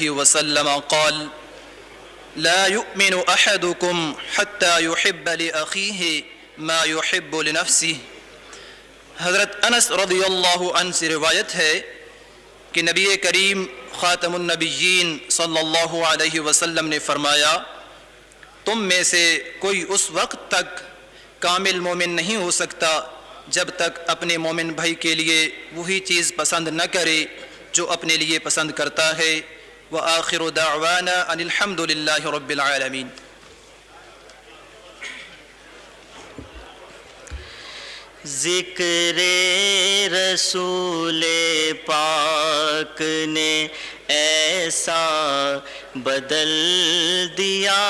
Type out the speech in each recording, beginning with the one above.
وسلم قال لا يؤمن أحدكم حتى يحب لأخيه ما يحب لنفسه۔ حضرت انس رضی اللہ عنہ سے روایت ہے کہ نبی کریم خاتم النبیین صلی اللہ علیہ وسلم نے فرمایا، تم میں سے کوئی اس وقت تک کامل مومن نہیں ہو سکتا جب تک اپنے مومن بھائی کے لیے وہی چیز پسند نہ کرے جو اپنے لیے پسند کرتا ہے۔ وآخر دعوانا ان الحمد للہ رب العالمین۔ ذکر رسول پاک نے ایسا بدل دیا،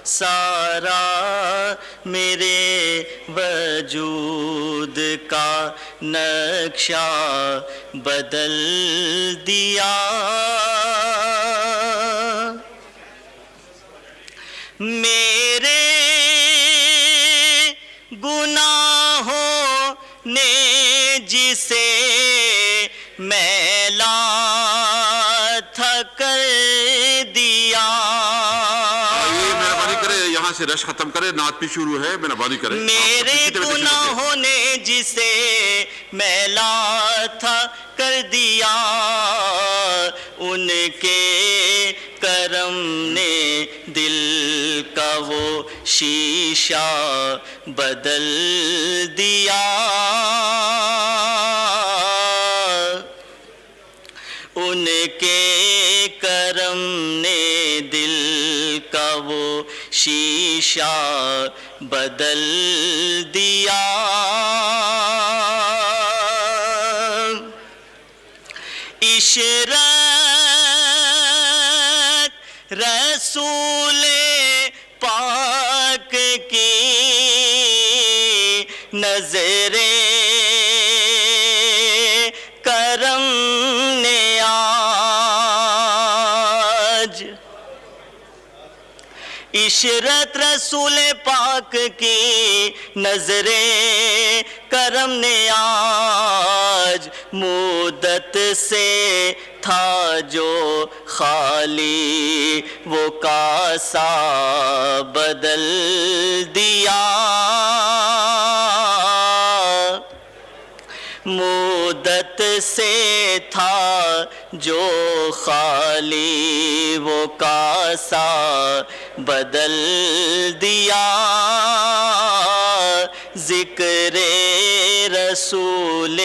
سارا میرے وجود کا نقشہ بدل دیا۔ میرے گناہوں نے جسے میلا تھا کر دیا۔ مہربانی کرے یہاں سے رش ختم کرے، نعت بھی شروع ہے، مہربانی کرے۔ میرے گناہوں نے جسے میلا تھا کر دیا، ان کے کرم نے دل کا وہ شیشہ بدل دیا۔ ان کے کرم نے دل کا وہ شیشہ بدل دیا۔ عشرت رسول پاک کی نظر کرم نے آج، عشرت رسول پاک کی نظر کرم نے آج مدت سے تھا جو خالی وہ کاسا بدل دیا۔ مدت سے تھا جو خالی وہ کاسا بدل دیا۔ ذکر رسول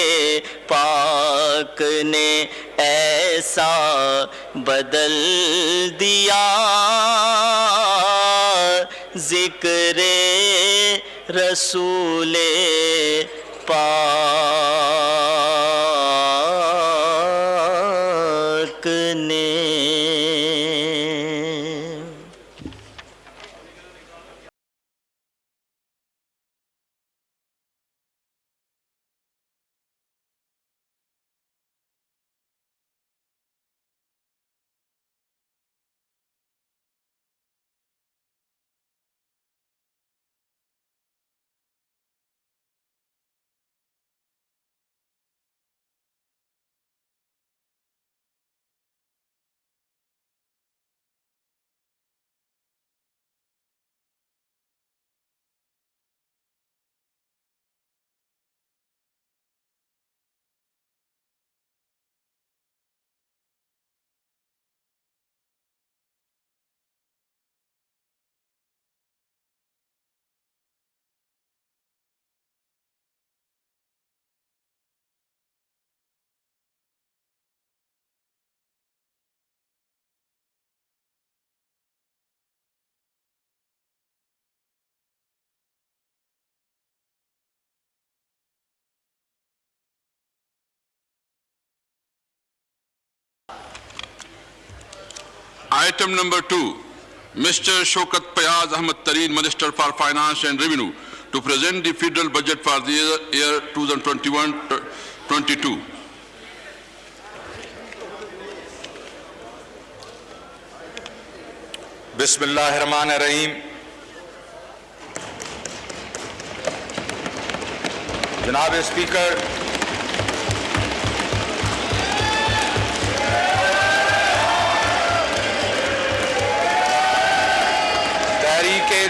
پاک نے ایسا بدل دیا، ذکر رسول پاک نے۔ Item number 2, Mr. Shaukat Fayaz Ahmad Tareen, Minister for Finance and Revenue, to present the federal budget for the year 2021-22. بسم اللہ الرحمن الرحیم۔ جناب اسپیکر،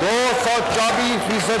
224%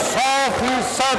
100%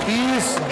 30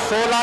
16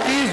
30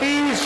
30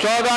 14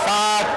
7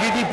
GDP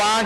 5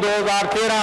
2013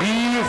20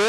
2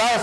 10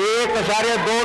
1.2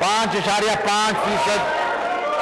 5.5%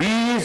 20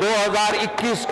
2021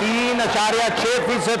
3.6%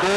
2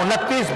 $29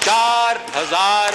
4,000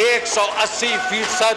180%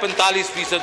45%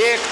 1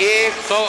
100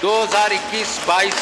2021-22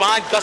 5-10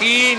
3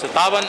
57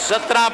17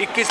21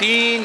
3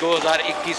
2021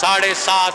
7.5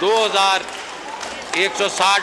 2160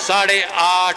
8.5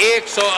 100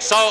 100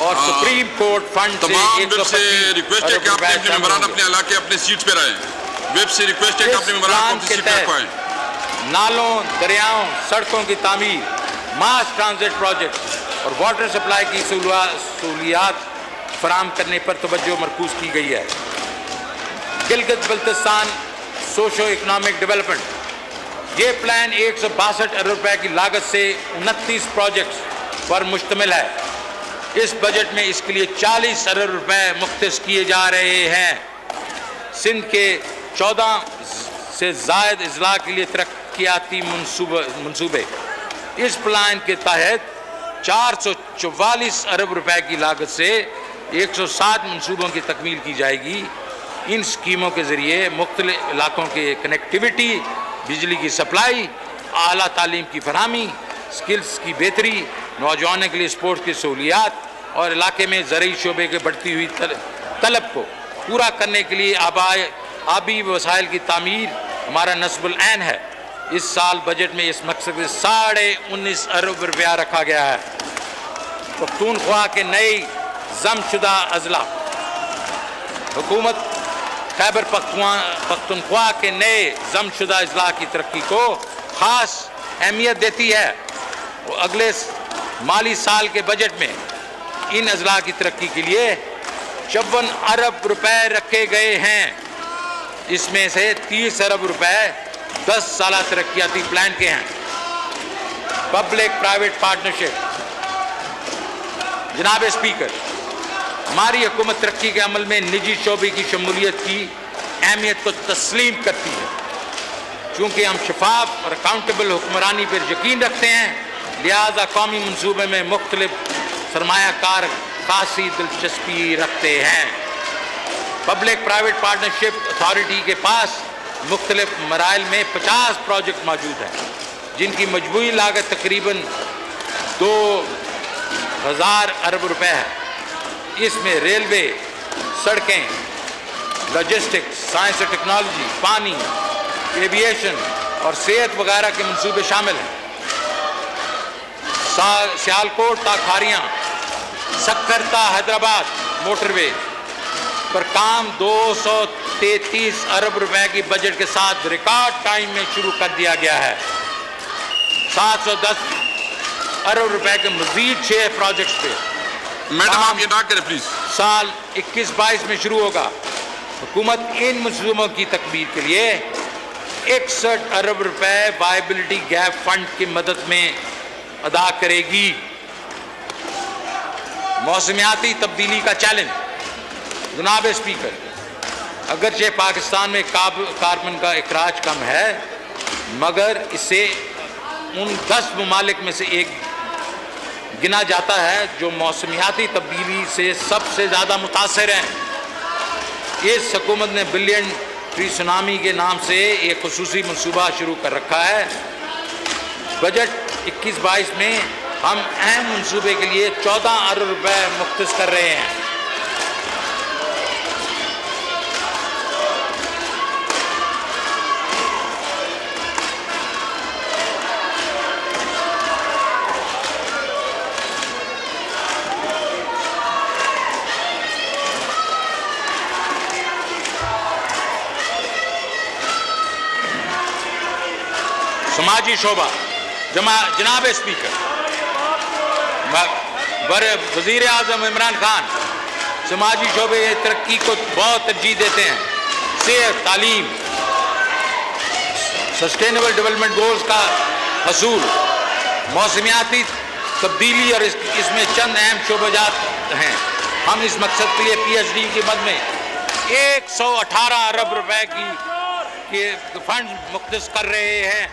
اور سپریم کورٹ فنڈ سے تمام ویب سے 125 ریکویسٹ ہے ارب کہ روپے اپنے شامل ممبران ہوں اپنے گے۔ علاقے اپنے سیٹ پہ رہیں۔ ویب سے ریکویسٹ ہے کہ اپنے ممبران کو اس اپنی پلان سیٹ کے پہ تحت رکھوائیں۔ نالوں، دریاؤں، سڑکوں کی تعمیر، ماس ٹرانزٹ پروجیکٹ اور واٹر سپلائی کی سہولیات فراہم کرنے پر توجہ مرکوز کی گئی ہے۔ Gilgit Baltistan socio economic development, یہ پلان 162 ارب روپے کی لاگت سے 29 پروجیکٹس پر مشتمل ہے۔ اس بجٹ میں اس کے لیے 40 ارب روپے مختص کیے جا رہے ہیں۔ سندھ کے 14 سے زائد اضلاع کے لیے ترقیاتی منصوبے، اس پلان کے تحت 444 ارب روپے کی لاگت سے 107 منصوبوں کی تکمیل کی جائے گی۔ ان سکیموں کے ذریعے مختلف علاقوں کے کنیکٹیویٹی، بجلی کی سپلائی، اعلیٰ تعلیم کی فراہمی، سکلز کی بہتری، نوجوانوں کے لیے سپورٹس کی سہولیات اور علاقے میں زرعی شعبے کے بڑھتی ہوئی طلب کو پورا کرنے کے لیے آبی وسائل کی تعمیر ہمارا نصب العین ہے۔ اس سال بجٹ میں اس مقصد سے 19.5 ارب روپیہ رکھا گیا ہے۔ پختونخوا کے نئے ضم شدہ اضلاع، حکومت خیبر پختونخوا کے نئے ضم شدہ اضلاع کی ترقی کو خاص اہمیت دیتی ہے۔ اگلے مالی سال کے بجٹ میں ان اضلاع کی ترقی کے لیے 54 ارب روپے رکھے گئے ہیں۔ اس میں سے 30 ارب روپے 10 سالہ ترقیاتی پلان کے ہیں۔ پبلک پرائیویٹ پارٹنرشپ، جناب اسپیکر، ہماری حکومت ترقی کے عمل میں نجی شعبے کی شمولیت کی اہمیت کو تسلیم کرتی ہے۔ چونکہ ہم شفاف اور اکاؤنٹیبل حکمرانی پر یقین رکھتے ہیں، لہذا قومی منصوبے میں مختلف سرمایہ کار خاصی دلچسپی رکھتے ہیں۔ پبلک پرائیویٹ پارٹنرشپ اتھارٹی کے پاس مختلف مراحل میں 50 پروجیکٹ موجود ہیں، جن کی مجموعی لاگت تقریباً 2000 ارب روپے ہے۔ اس میں ریلوے، سڑکیں، لاجسٹکس، سائنس اور ٹیکنالوجی، پانی، ایویشن اور صحت وغیرہ کے منصوبے شامل ہیں۔ سیالکوٹ تا کھاریاں، سکر تا حیدرآباد موٹر وے پر کام 233 ارب روپے کی بجٹ کے ساتھ ریکارڈ ٹائم میں شروع کر دیا گیا ہے۔ 710 ارب روپے کے مزید 6 پروجیکٹس پہ میڈم آپ یہ نہ کریں پلیز۔ سال 21-22 میں شروع ہوگا۔ حکومت ان منصوبوں کی تکمیل کے لیے 61 ارب روپے وائبلٹی گیپ فنڈ کی مدد میں ادا کرے گی۔ موسمیاتی تبدیلی کا چیلنج، جناب اسپیکر، اگرچہ پاکستان میں کاربن کا اخراج کم ہے، مگر اسے ان 10 ممالک میں سے ایک گنا جاتا ہے جو موسمیاتی تبدیلی سے سب سے زیادہ متاثر ہیں۔ اس حکومت نے بلین ٹری سونامی کے نام سے ایک خصوصی منصوبہ شروع کر رکھا ہے۔ بجٹ 21-22 میں ہم اہم منصوبے کے لیے 14 ارب روپے مختص کر رہے ہیں۔ سماجی شعبہ، جناب اسپیکر، وزیر اعظم عمران خان سماجی شعبے ترقی کو بہت ترجیح دیتے ہیں۔ صحت، تعلیم، سسٹینیبل ڈیولپمنٹ گولز کا حصول، موسمیاتی تبدیلی اور اس میں چند اہم شعبات ہیں۔ ہم اس مقصد کے لیے پی ایچ ڈی کی مد میں 118 ارب روپے کی فنڈ مختص کر رہے ہیں۔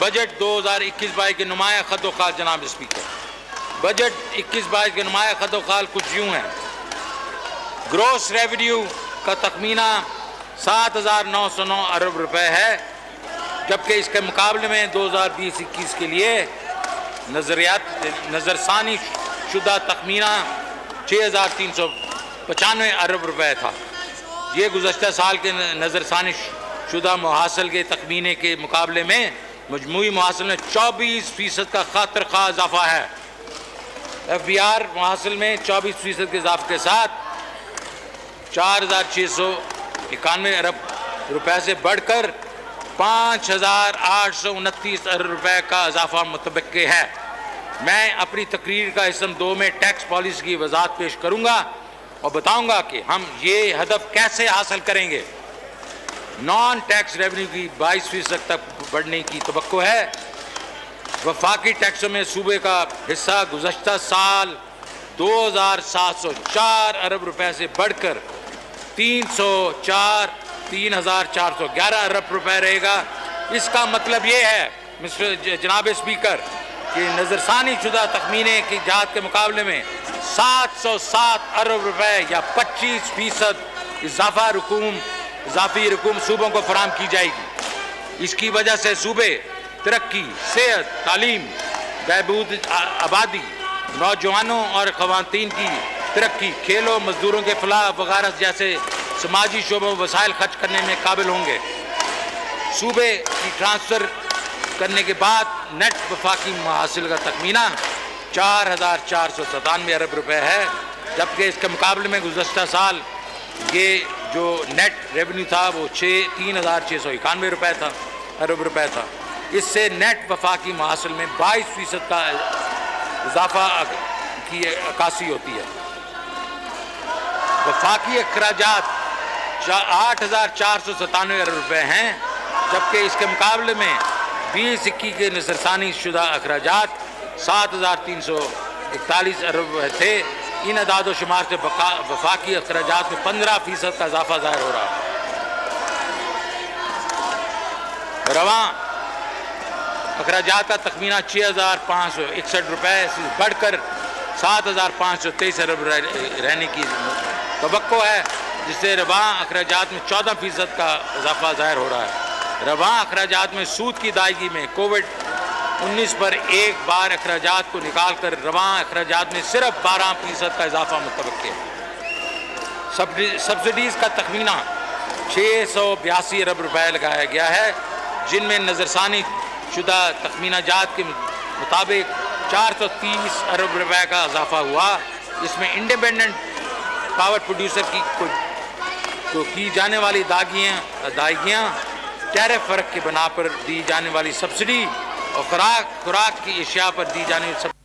بجٹ 2021-22 کے نمایاں خط و خال، جناب اسپیکر، بجٹ 21-22 کے نمایاں خط و خال کچھ یوں ہیں۔ گروس ریونیو کا تخمینہ 7,909 ارب روپے ہے، جبکہ اس کے مقابلے میں 2020-21 کے لیے نظرثانی شدہ تخمینہ 6,395 ارب روپے تھا۔ یہ گزشتہ سال کے نظرثانی شدہ محاصل کے تخمینے کے مقابلے میں مجموعی محاصل میں 24% کا خاطر خواہ اضافہ ہے۔ FBR محاصل میں 24% کے اضافے کے ساتھ 4,691 ارب روپے سے بڑھ کر 5,829 ارب روپے کا اضافہ متوقع ہے۔ میں اپنی تقریر کا حصہ 2 میں ٹیکس پالیسی کی وضاحت پیش کروں گا اور بتاؤں گا کہ ہم یہ ہدف کیسے حاصل کریں گے۔ نان ٹیکس ریونیو کی 22% تک بڑھنے کی توقع ہے۔ وفاقی ٹیکسوں میں صوبے کا حصہ گزشتہ سال 2,704 ارب روپے سے بڑھ کر 3,411 ارب روپے رہے گا۔ اس کا مطلب یہ ہے جناب اسپیکر کہ نظر ثانی شدہ تخمینے کی جہت کے مقابلے میں 707 ارب روپے یا 25% اضافی رقوم صوبوں کو فراہم کی جائے گی۔ اس کی وجہ سے صوبے ترقی، صحت، تعلیم، بہبود آبادی، نوجوانوں اور خواتین کی ترقی، کھیلوں، مزدوروں کے فلاح وغیرہ جیسے سماجی شعبوں میں وسائل خرچ کرنے میں قابل ہوں گے۔ صوبے کی ٹرانسفر کرنے کے بعد نیٹ وفاقی محاصل کا تخمینہ 4,497 ارب روپے ہے، جبکہ اس کے مقابلے میں گزشتہ سال یہ جو نیٹ ریونیو تھا وہ 3,691 ارب روپے تھا۔ اس سے نیٹ وفاقی محاصل میں 22% کا اضافہ کی عکاسی ہوتی ہے۔ وفاقی اخراجات 8,497 ارب روپے ہیں، جبکہ اس کے مقابلے میں 2021 کے نظر ثانی شدہ اخراجات 7,341 ارب روپے تھے۔ ان اعداد و شمار سے وفاقی اخراجات میں 15% کا اضافہ ظاہر ہو رہا ہے۔ رواں اخراجات کا تخمینہ 6,561 روپے سے بڑھ کر 7,523 ارب رہنے کی توقع ہے، جس سے رواں اخراجات میں 14% کا اضافہ ظاہر ہو رہا ہے۔ رواں اخراجات میں سود کی ادائیگی میں کووڈ-19 پر ایک بار اخراجات کو نکال کر رواں اخراجات میں صرف 12% کا اضافہ متوقع ہے۔ سبسڈیز کا تخمینہ 682 ارب روپے لگایا گیا ہے، جن میں نظر ثانی شدہ تخمینہ جات کے مطابق 430 ارب روپے کا اضافہ ہوا۔ اس میں انڈیپینڈنٹ پاور پروڈیوسر کو کی جانے والی ادائیگیاں، ٹیرف فرق کی بنا پر دی جانے والی سبسڈی اور خوراک کی اشیاء پر دی جانے والی سبسڈی،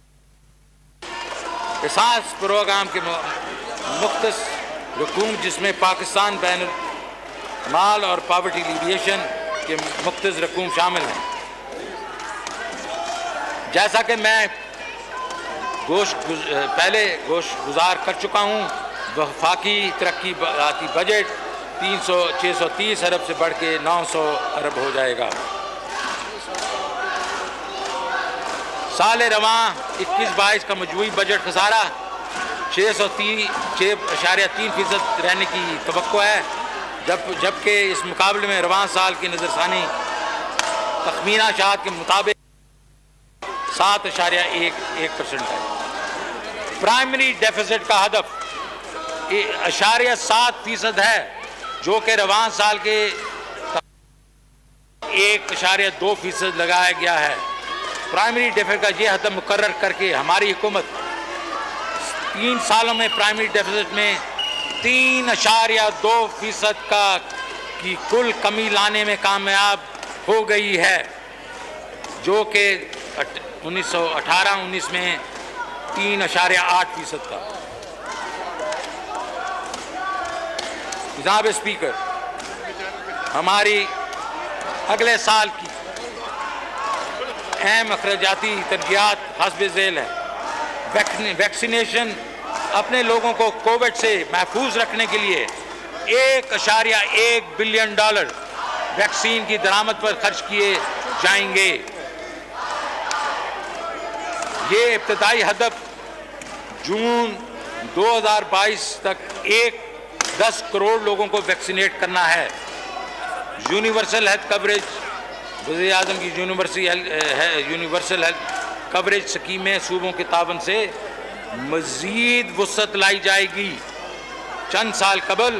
احساس پروگرام کے مختص رقوم جس میں پاکستان بین المال اور پاورٹی لیڈیشن کے مختص رقوم شامل ہیں۔ جیسا کہ میں پہلے گوشت گزار کر چکا ہوں، وفاقی ترقی آتی بجٹ 630 ارب سے بڑھ کے 900 ارب ہو جائے گا۔ سال رواں 21-22 کا مجموعی بجٹ خسارہ 6.3% رہنے کی توقع ہے، جبکہ اس مقابلے میں رواں سال کی نظر ثانی تخمینہ شاہد کے مطابق 7.1% ہے۔ پرائمری ڈیفیسٹ کا ہدف 0.7% ہے، جو کہ رواں سال کے 1.2% لگایا گیا ہے۔ پرائمری ڈیفیسٹ کا یہ ہدف مقرر کر کے ہماری حکومت 3 سالوں میں پرائمری ڈیفیسٹ میں 3.2% کی کل کمی لانے میں کامیاب ہو گئی ہے، جو کہ 2018-19 میں 3.8% تھا۔ جناب اسپیکر، ہماری اگلے سال کی اہم اخراجاتی ترجیحات حسب ذیل ہے۔ ویکسینیشن، اپنے لوگوں کو کووڈ سے محفوظ رکھنے کے لیے $1.1 بلین ویکسین کی درآمد پر خرچ کیے جائیں گے۔ یہ ابتدائی ہدف جون 2022 تک 10 کروڑ لوگوں کو ویکسینیٹ کرنا ہے۔ یونیورسل ہیلتھ کوریج، وزیر اعظم کی یونیورسل ہیلتھ کوریج اسکیم میں صوبوں کے تعاون سے مزید وسعت لائی جائے گی۔ چند سال قبل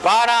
12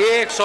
100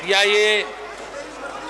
PIA,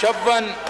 54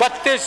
32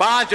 5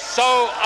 100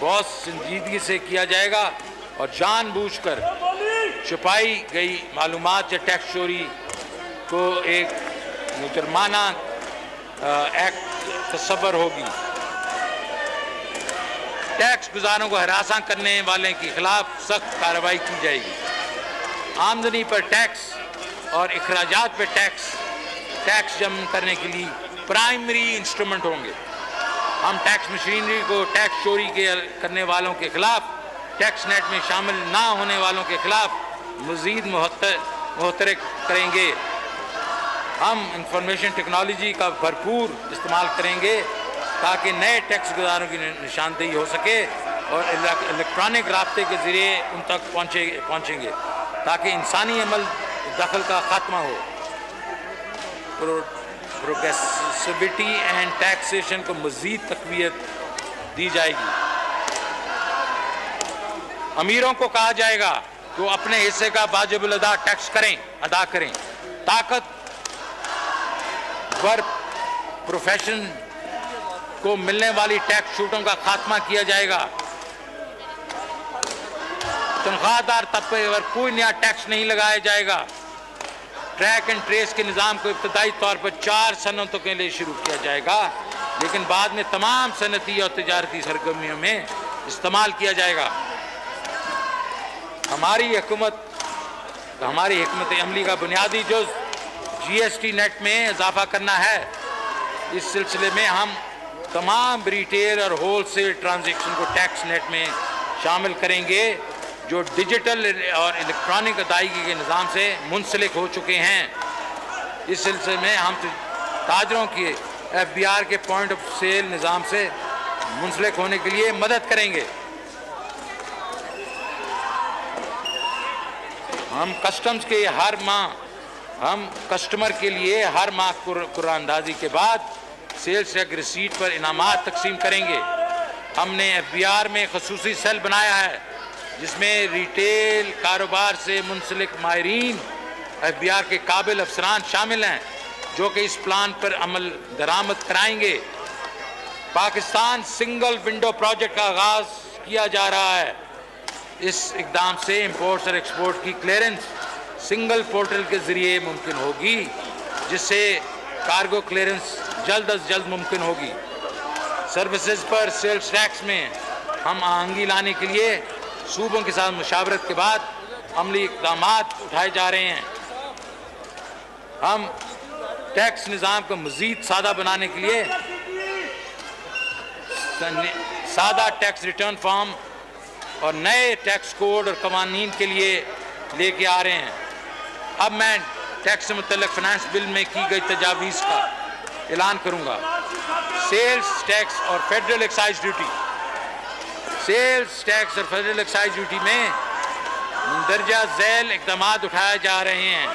بہت سنجیدگی سے کیا جائے گا اور جان بوجھ کر چھپائی گئی معلومات یا ٹیکس چوری کو ایک مجرمانہ ایکٹ تصور ہوگی۔ ٹیکس گزاروں کو ہراساں کرنے والے کے خلاف سخت کارروائی کی جائے گی۔ آمدنی پر ٹیکس اور اخراجات پہ ٹیکس جمع کرنے کے لیے پرائمری انسٹرومنٹ ہوں گے۔ ہم ٹیکس مشینری کو ٹیکس چوری کرنے والوں کے خلاف، ٹیکس نیٹ میں شامل نہ ہونے والوں کے خلاف مزید محترک کریں گے۔ ہم انفارمیشن ٹیکنالوجی کا بھرپور استعمال کریں گے تاکہ نئے ٹیکس گزاروں کی نشاندہی ہو سکے اور الیکٹرانک رابطے کے ذریعے ان تک پہنچیں گے تاکہ انسانی عمل دخل کا خاتمہ ہو۔ پروگریسویٹی اینڈ ٹیکسیشن کو مزید تقویت دی جائے گی۔ امیروں کو کہا جائے گا کہ وہ اپنے حصے کا واجب الادا ٹیکس ادا کریں۔ طاقت ور پروفیشن کو ملنے والی ٹیکس چھوٹوں کا خاتمہ کیا جائے گا۔ تنخواہ دار طبقے پر کوئی نیا ٹیکس نہیں لگایا جائے گا۔ ٹریک اینڈ ٹریس کے نظام کو ابتدائی طور پر 4 صنعتوں کے لیے شروع کیا جائے گا، لیکن بعد میں تمام صنعتی اور تجارتی سرگرمیوں میں استعمال کیا جائے گا۔ ہماری حکمت عملی کا بنیادی جز جی ایس ٹی نیٹ میں اضافہ کرنا ہے۔ اس سلسلے میں ہم تمام ریٹیل اور ہول سیل ٹرانزیکشن کو ٹیکس نیٹ میں شامل کریں گے جو ڈیجیٹل اور الیکٹرانک ادائیگی کے نظام سے منسلک ہو چکے ہیں۔ اس سلسلے میں ہم تاجروں کی ایف بی آر کے پوائنٹ آف سیل نظام سے منسلک ہونے کے لیے مدد کریں گے۔ ہم کسٹمر کے لیے ہر ماہ قرعہ اندازی کے بعد سیلز ٹیکس ریسیٹ پر انعامات تقسیم کریں گے۔ ہم نے ایف بی آر میں خصوصی سیل بنایا ہے جس میں ریٹیل کاروبار سے منسلک ماہرین ایف بی آر کے قابل افسران شامل ہیں جو کہ اس پلان پر عمل درآمد کرائیں گے۔ پاکستان سنگل ونڈو پروجیکٹ کا آغاز کیا جا رہا ہے۔ اس اقدام سے امپورٹس اور ایکسپورٹ کی کلیئرنس سنگل پورٹل کے ذریعے ممکن ہوگی، جس سے کارگو کلیئرنس جلد از جلد ممکن ہوگی۔ سروسز پر سیلز ٹیکس میں ہم آہنگی لانے کے لیے صوبوں کے ساتھ مشاورت کے بعد عملی اقدامات اٹھائے جا رہے ہیں۔ ہم ٹیکس نظام کو مزید سادہ بنانے کے لیے سادہ ٹیکس ریٹرن فارم اور نئے ٹیکس کوڈ اور قوانین کے لیے لے کے آ رہے ہیں۔ اب میں ٹیکس سے متعلق فائنانس بل میں کی گئی تجاویز کا اعلان کروں گا۔ سیلز ٹیکس اور federal excise duty. Sales tax اور فیڈرل ایکسائز ڈیوٹی میں مندرجہ ذیل اقدامات اٹھائے جا رہے ہیں۔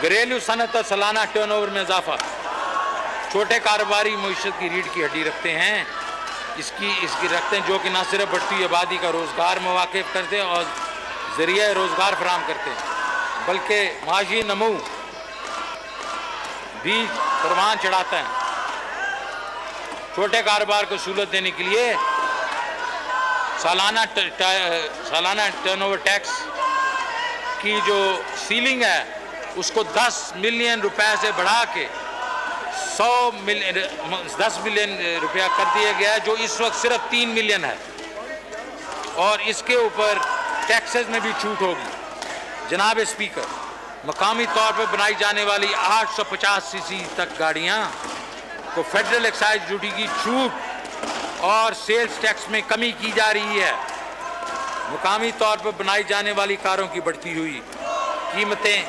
گھریلو صنعت اور سالانہ ٹرن اوور میں اضافہ۔ چھوٹے کاروباری معیشت کی ریڑھ کی ہڈی رکھتے ہیں، اس کی رکھتے ہیں جو کہ نہ صرف بڑھتی ہوئی آبادی کا روزگار مواقع کرتے ہیں اور ذریعہ روزگار فراہم کرتے ہیں، بلکہ معاشی نمو بھی پروان چڑھاتا ہے۔ چھوٹے کاروبار کو سہولت دینے کے لیے سالانہ ٹرن اوور ٹیکس کی جو سیلنگ ہے اس کو 10 ملین روپے سے بڑھا کے 10 ملین روپیہ کر دیا گیا ہے، جو اس وقت صرف 3 ملین ہے، اور اس کے اوپر ٹیکسز میں بھی چھوٹ ہوگی۔ جناب اسپیکر، مقامی طور پر بنائی جانے والی 850 سی سی تک گاڑیاں کو فیڈرل ایکسائز ڈیوٹی کی چھوٹ اور سیلز ٹیکس میں کمی کی جا رہی ہے۔ مقامی طور پر بنائی جانے والی کاروں کی بڑھتی ہوئی قیمتیں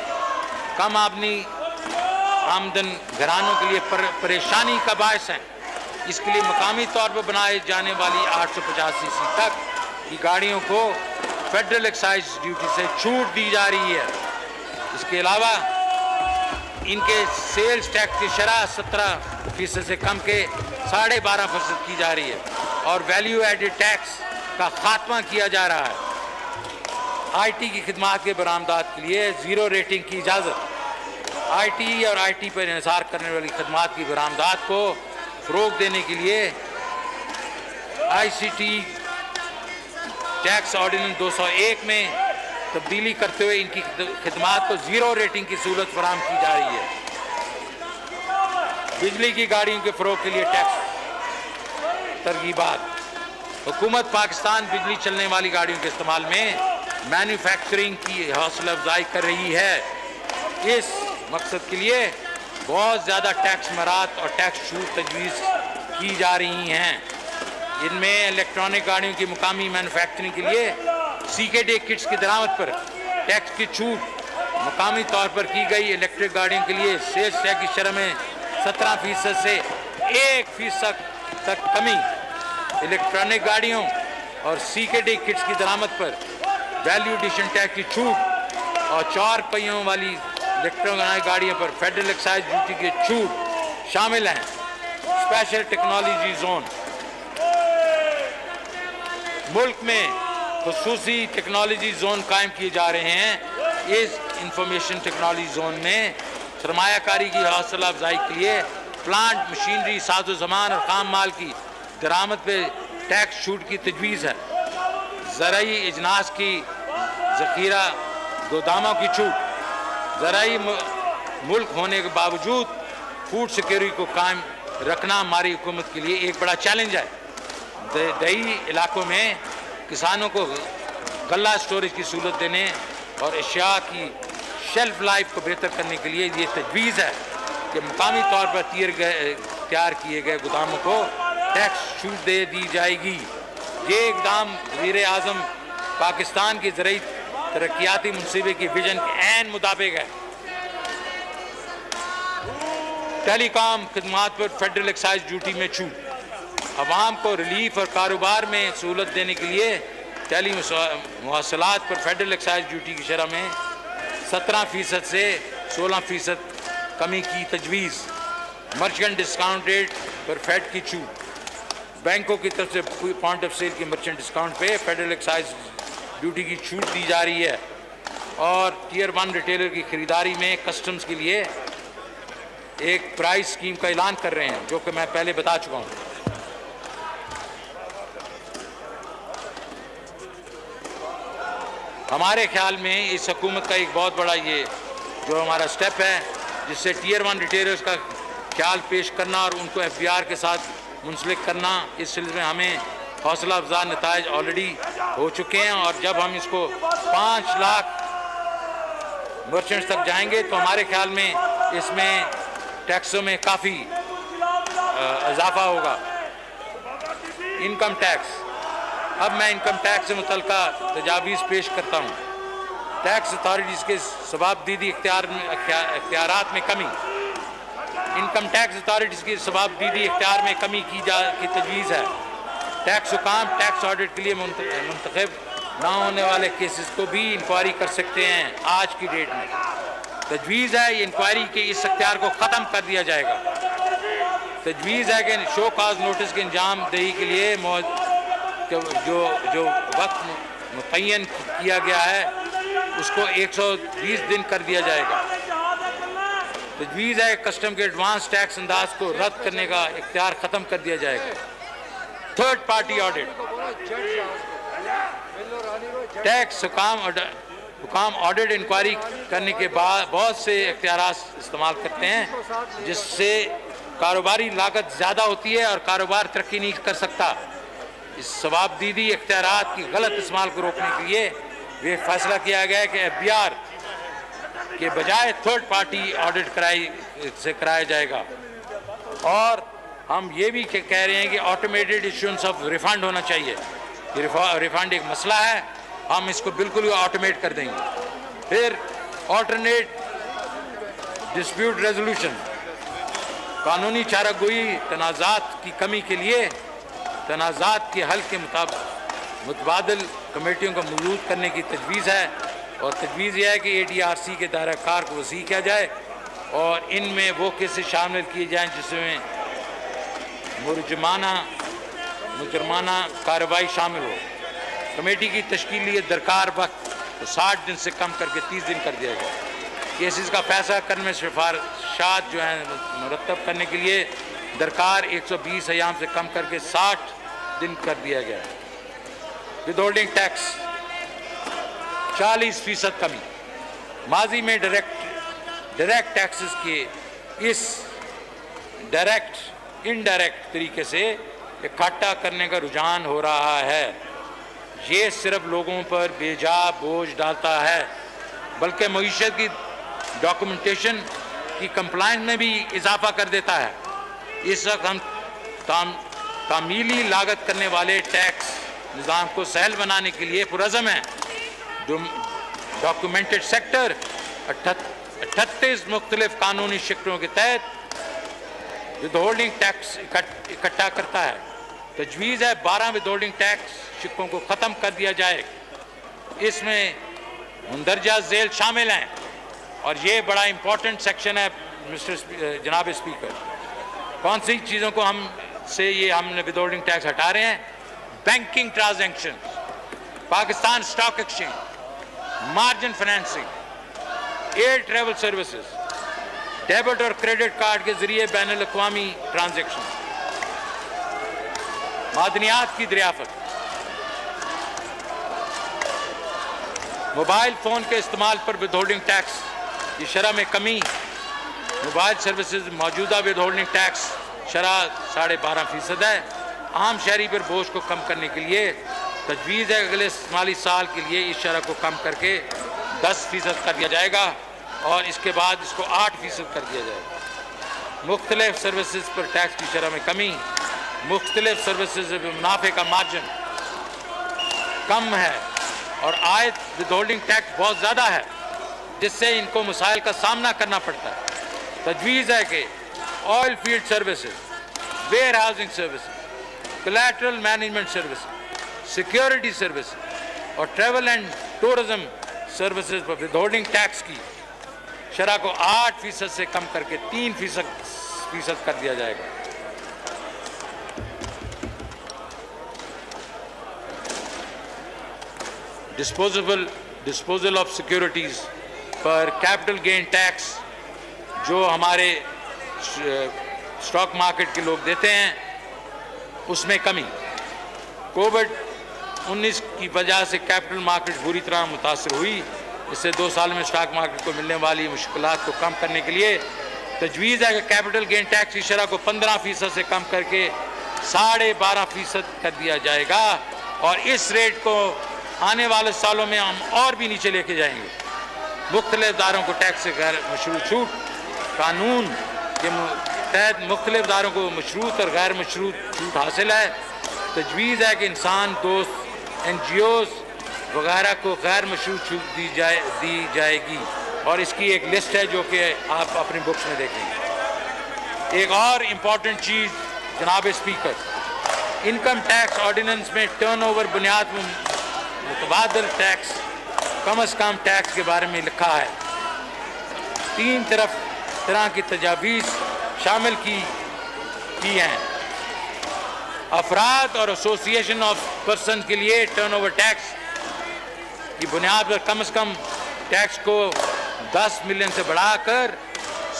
کم آمدن گھرانوں کے لیے پریشانی کا باعث ہیں۔ اس کے لیے مقامی طور پر بنائے جانے والی 850 سی سی تک کی گاڑیوں کو فیڈرل ایکسائز ڈیوٹی سے چھوٹ دی جا رہی ہے۔ اس کے علاوہ ان کے سیلز ٹیکس کی شرح 17% سے کم کے 12.5% کی جا رہی ہے اور ویلیو ایڈڈ ٹیکس کا خاتمہ کیا جا رہا ہے۔ آئی ٹی کی خدمات کے برآمدات کے لیے 0 ریٹنگ کی اجازت۔ آئی ٹی اور آئی ٹی پر انحصار کرنے والی خدمات کی برآمدات کو فروغ دینے کے لیے ICT ٹیکس آرڈیننس 201 میں تبدیلی کرتے ہوئے ان کی خدمات کو 0 ریٹنگ کی سہولت فراہم کی جا رہی ہے۔ بجلی کی گاڑیوں کے فروغ کے لیے ٹیکس ترغیبات۔ حکومت پاکستان بجلی چلنے والی گاڑیوں کے استعمال میں مینوفیکچرنگ کی حوصلہ افزائی کر رہی ہے۔ اس مقصد کے لیے بہت زیادہ ٹیکس مرات اور ٹیکس چھوٹ تجویز کی جا رہی ہیں۔ ان میں الیکٹرانک گاڑیوں کی مقامی مینوفیکچرنگ کے لیے CKD کٹس کی درآمد پر ٹیکس کی چھوٹ، مقامی طور پر کی گئی الیکٹرک گاڑیوں کے لیے سیلز ٹیکس کی شرح میں 17% سے 1% تک کمی، الیکٹرانک گاڑیوں اور CKD کٹس کی درآمد پر ویلیو ایڈیشن ٹیکس کی چھوٹ اور 4 پہیوں والی الیکٹرانک گاڑیوں پر فیڈرل ایکسائز ڈیوٹی کی چھوٹ شامل ہیں۔ اسپیشل ٹیکنالوجی زون، ملک میں خصوصی ٹیکنالوجی زون قائم کیے جا رہے ہیں۔ اس انفارمیشن ٹیکنالوجی زون میں سرمایہ کاری کی حوصلہ افزائی کے لیے پلانٹ، مشینری، ساز و سامان اور خام مال کی درآمد پہ ٹیکس چھوٹ کی تجویز ہے۔ زرعی اجناس کی ذخیرہ گوداموں کی چھوٹ، زرعی ملک ہونے کے باوجود فوڈ سیکیورٹی کو قائم رکھنا ہماری حکومت کے لیے ایک بڑا چیلنج ہے۔ دیہی علاقوں میں کسانوں کو غلہ اسٹوریج کی سہولت دینے اور اشیاء کی شیلف لائف کو بہتر کرنے کے لیے یہ تجویز ہے کہ مقامی طور پر تیار کیے گئے گوداموں کو ٹیکس چھوٹ دے دی جائے گی۔ یہ اقدام وزیر اعظم پاکستان کی زرعی ترقیاتی منصوبے کی ویژن کے عین مطابق ہے۔ ٹیلی کام خدمات پر فیڈرل ایکسائز ڈیوٹی میں چھوٹ، عوام کو ریلیف اور کاروبار میں سہولت دینے کے لیے ٹیلی مواصلات پر فیڈرل ایکسائز ڈیوٹی کی شرح میں 17% سے 16% کمی کی تجویز۔ مرچنٹ ڈسکاؤنٹ ریٹ پر فیٹ کی چھوٹ، بینکوں کی طرف سے پوائنٹ آف سیل کی مرچنٹ ڈسکاؤنٹ پہ فیڈرل ایکسائز ڈیوٹی کی چھوٹ دی جا رہی ہے، اور ٹیئر 1 ریٹیلر کی خریداری میں کسٹمز کے لیے ایک پرائز اسکیم کا اعلان کر رہے ہیں، جو کہ میں پہلے بتا چکا ہوں۔ ہمارے خیال میں اس حکومت کا ایک بہت بڑا یہ جو ہمارا سٹیپ ہے، جس سے ٹیئر 1 ریٹیلرز کا خیال پیش کرنا اور ان کو FBR کے ساتھ منسلک کرنا، اس سلسلے میں ہمیں حوصلہ افزا نتائج آلریڈی ہو چکے ہیں، اور جب ہم اس کو 5 لاکھ مرچنٹس تک جائیں گے تو ہمارے خیال میں اس میں ٹیکسوں میں کافی اضافہ ہوگا۔ انکم ٹیکس، اب میں انکم ٹیکس سے متعلقہ تجاویز پیش کرتا ہوں۔ ٹیکس اتھارٹیز کے ثبات اختیارات میں کمی، انکم ٹیکس اتھارٹیز کی ثبات اختیار میں کمی کی تجویز ہے۔ ٹیکس حکام ٹیکس آڈٹ کے لیے منتخب نہ ہونے والے کیسز کو بھی انکوائری کر سکتے ہیں۔ آج کی ڈیٹ میں تجویز ہے یہ انکوائری کے اس اختیار کو ختم کر دیا جائے گا۔ تجویز ہے کہ شو کاز نوٹس کے انجام دہی کے لیے جو وقت متعین کیا گیا ہے اس کو 120 دن کر دیا جائے گا۔ تجویز ہے کسٹم کے ایڈوانس ٹیکس انداز کو رد کرنے کا اختیار ختم کر دیا جائے گا۔ تھرڈ پارٹی آڈٹ، ٹیکس حکام آڈٹ انکوائری کرنے کے بعد بہت سے اختیارات استعمال کرتے ہیں، جس سے کاروباری لاگت زیادہ ہوتی ہے اور کاروبار ترقی نہیں کر سکتا۔ اس ثوابدیدی اختیارات کی غلط استعمال کو روکنے کے لیے یہ فیصلہ کیا گیا ہے کہ FBR کے بجائے تھرڈ پارٹی آڈٹ کرایا جائے گا، اور ہم یہ بھی کہہ رہے ہیں کہ آٹومیٹڈ ایشوئنس آف ریفنڈ ہونا چاہیے۔ ریفنڈ ایک مسئلہ ہے، ہم اس کو بالکل آٹومیٹ کر دیں گے۔ پھر آلٹرنیٹ ڈسپیوٹ ریزولوشن، قانونی چارہ گوئی تنازعات کی کمی کے لیے تنازعات کے حل کے مطابق متبادل کمیٹیوں کو موجود کرنے کی تجویز ہے، اور تجویز یہ ہے کہ ADRC کے دائرہ کار کو وسیع کیا جائے اور ان میں وہ کیسز شامل کیے جائیں جس میں مجرمانہ کارروائی شامل ہو۔ کمیٹی کی تشکیل لیے درکار وقت کو 60 دن سے کم کر کے 30 دن کر دیا گیا۔ کیسز کا فیصلہ کرنے میں سفارشات جو ہیں مرتب کرنے کے لیے درکار 120 ایام سے کم کر کے 60 دن کر دیا گیا ہے۔ ود ہولڈنگ ٹیکس 40% کمی۔ ماضی میں ڈائریکٹ ٹیکسز کے اس انڈائریکٹ طریقے سے اکٹھا کرنے کا رجحان ہو رہا ہے۔ یہ صرف لوگوں پر بے جا بوجھ ڈالتا ہے بلکہ معیشت کی ڈاکومنٹیشن کی کمپلائنس میں بھی اضافہ کر دیتا ہے۔ اس وقت ہم تعمیلی لاگت کرنے والے ٹیکس نظام کو سہل بنانے کے لیے پرعزم ہیں۔ ڈاکومنٹڈ سیکٹر 38 مختلف قانونی شکلوں کے تحت ود ہولڈنگ ٹیکس اکٹھا کرتا ہے۔ تجویز ہے 12 ود ہولڈنگ ٹیکس شکوں کو ختم کر دیا جائے۔ اس میں مندرجہ ذیل شامل ہیں اور یہ بڑا امپورٹنٹ سیکشن ہے جناب اسپیکر۔ کون سی چیزوں کو ہم نے ود ہولڈنگ ٹیکس ہٹا رہے ہیں؟ Banking transaction, Pakistan stock exchange, margin financing, air travel services, debit اور کریڈٹ کارڈ کے ذریعے بین الاقوامی ٹرانزیکشن، معدنیات کی دریافت، موبائل فون کے استعمال پر ود ہولڈنگ ٹیکس کی شرح میں کمی۔ موبائل سروسز موجودہ ود ہولڈنگ ٹیکس شرح 12.5% ہے۔ عام شہری پر بوجھ کو کم کرنے کے لیے تجویز ہے اگلے مالی سال کے لیے اس شرح کو کم کر کے 10% کر دیا جائے گا اور اس کے بعد اس کو 8% کر دیا جائے گا۔ مختلف سروسز پر ٹیکس کی شرح میں کمی۔ مختلف سروسز میں منافع کا مارجن کم ہے اور عائد ود ہولڈنگ ٹیکس بہت زیادہ ہے جس سے ان کو مسائل کا سامنا کرنا پڑتا ہے۔ تجویز ہے کہ oil field services, warehousing services, collateral management services, security services اور ٹریول اینڈ ٹورزم سروسز پر ود ہولڈنگ ٹیکس کی شرح کو 8% سے کم کر کے 3% کر دیا جائے گا۔ ڈسپوزل آف سیکیورٹیز پر کیپٹل گین ٹیکس جو ہمارے اسٹاک مارکیٹ کے لوگ دیتے ہیں اس میں کمی۔ کووڈ-19 کی وجہ سے کیپٹل مارکیٹ بری طرح متاثر ہوئی۔ اس سے 2 سال میں اسٹاک مارکیٹ کو ملنے والی مشکلات کو کم کرنے کے لیے تجویز ہے کہ کیپٹل گین ٹیکس کی شرح کو 15% سے کم کر کے 12.5% کر دیا جائے گا اور اس ریٹ کو آنے والے سالوں میں ہم اور بھی نیچے لے کے جائیں گے۔ مختلف اداروں کو ٹیکس سے غیر مشروط چھوٹ قانون کے تحت مختلف اداروں کو مشروط اور غیر مشروط چھوٹ حاصل ہے۔ تجویز ہے کہ انسان دوست NGOs وغیرہ کو غیر مشروط چھوٹ دی جائے گی اور اس کی ایک لسٹ ہے جو کہ آپ اپنی بکس میں دیکھیں گے۔ ایک اور امپورٹنٹ چیز جناب اسپیکر، انکم ٹیکس آرڈیننس میں ٹرن اوور بنیاد متبادل ٹیکس کم از کم ٹیکس کے بارے میں لکھا ہے۔ 3 طرح کی تجاویز شامل کی ہیں۔ افراد اور ایسوسیشن آف پرسن کے لیے ٹرن اوور ٹیکس کی بنیاد پر کم از کم ٹیکس کو 10 ملین سے بڑھا کر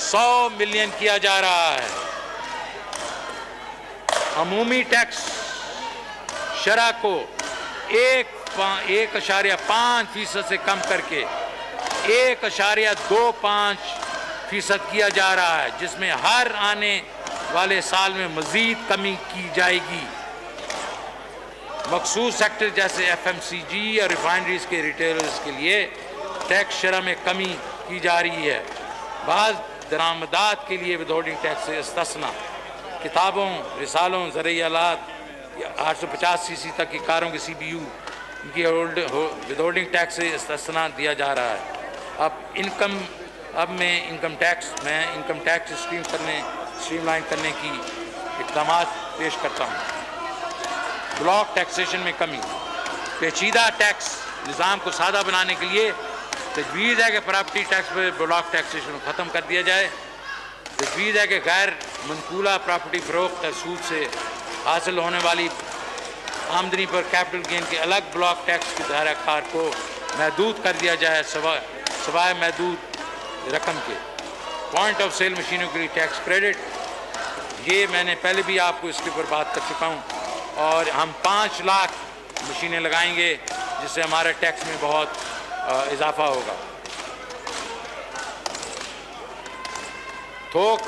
100 ملین کیا جا رہا ہے۔ عمومی ٹیکس شرح کو 1.5% سے کم کر کے 1.25% کیا جا رہا ہے جس میں ہر آنے والے سال میں مزید کمی کی جائے گی۔ مخصوص سیکٹر جیسے FMCG اور ریفائنریز کے ریٹیلرز کے لیے ٹیکس شرح میں کمی کی جا رہی ہے۔ بعض درآمدات کے لیے ود ہولڈنگ ٹیکس سے استثنا، کتابوں، رسالوں، زرعی آلات 850 cc تک کی کاروں کی CBU ان کی ود ہولڈنگ ٹیکس سے استثنا دیا جا رہا ہے۔ اب میں انکم ٹیکس اسٹریم لائن کرنے کی اقدامات پیش کرتا ہوں۔ بلاک ٹیکسیشن میں کمی، پیچیدہ ٹیکس نظام کو سادہ بنانے کے لیے تجویز ہے کہ پراپرٹی ٹیکس پر بلاک ٹیکسیشن ختم کر دیا جائے۔ تجویز ہے کہ غیر منقولہ پراپرٹی فروخت اور سود سے حاصل ہونے والی آمدنی پر کیپٹل گین کے الگ بلاک ٹیکس کی دائرہ کار کو محدود کر دیا جائے سوائے محدود رقم کے۔ پوائنٹ آف سیل مشینوں کے لیے ٹیکس کریڈٹ، یہ میں نے پہلے بھی آپ کو اس کے اوپر بات کر چکا ہوں، اور ہم 5 لاکھ مشینیں لگائیں گے جس سے ہمارے ٹیکس میں بہت اضافہ ہوگا۔ تھوک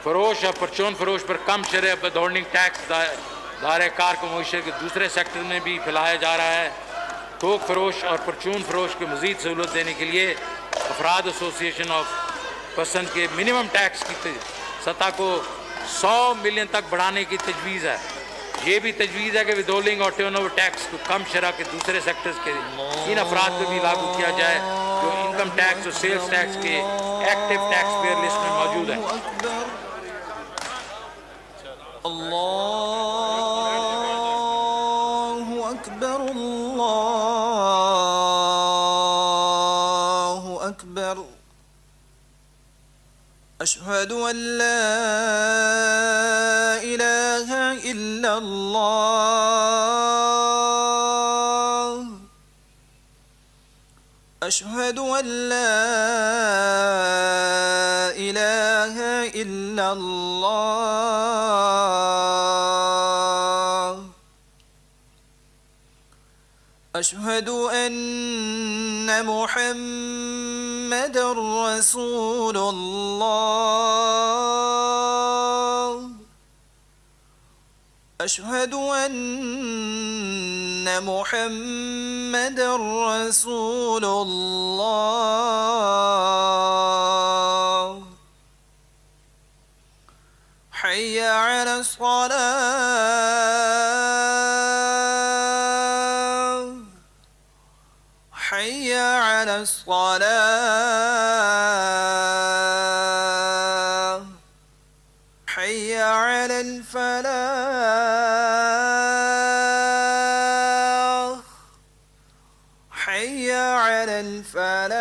فروش اور پرچون فروش پر کم شرح ود ہولڈنگ ٹیکس دائرۂ کار کو معیشت کے دوسرے سیکٹر میں بھی پھیلایا جا رہا ہے۔ تھوک فروش اور پرچون فروش کو مزید سہولت دینے کے لیے افراد ایسوسی ایشن آف پرسن کے منیمم ٹیکس کی سطح کو 100 ملین تک بڑھانے کی تجویز ہے۔ یہ بھی تجویز ہے کہ ود ہولڈنگ اور ٹرن اوور ٹیکس کو کم شرح کے دوسرے سیکٹرز کے ان افراد کو بھی لاگو کیا جائے جو انکم ٹیکس اور سیلز ٹیکس کے ایکٹیو ٹیکس پیئر لسٹ میں موجود ہیں۔ اللہ اکبر، اللہ اکبر، اشہد ان لا الہ الا اللہ، اشہد ان لا الہ الا اللہ، اشہد ان محمد رسول اللہ، اشہد ان محمد رسول اللہ، حی علی الصلاة، حی علی الصلاة، حی علی الفلاح، حی علی الفلاح،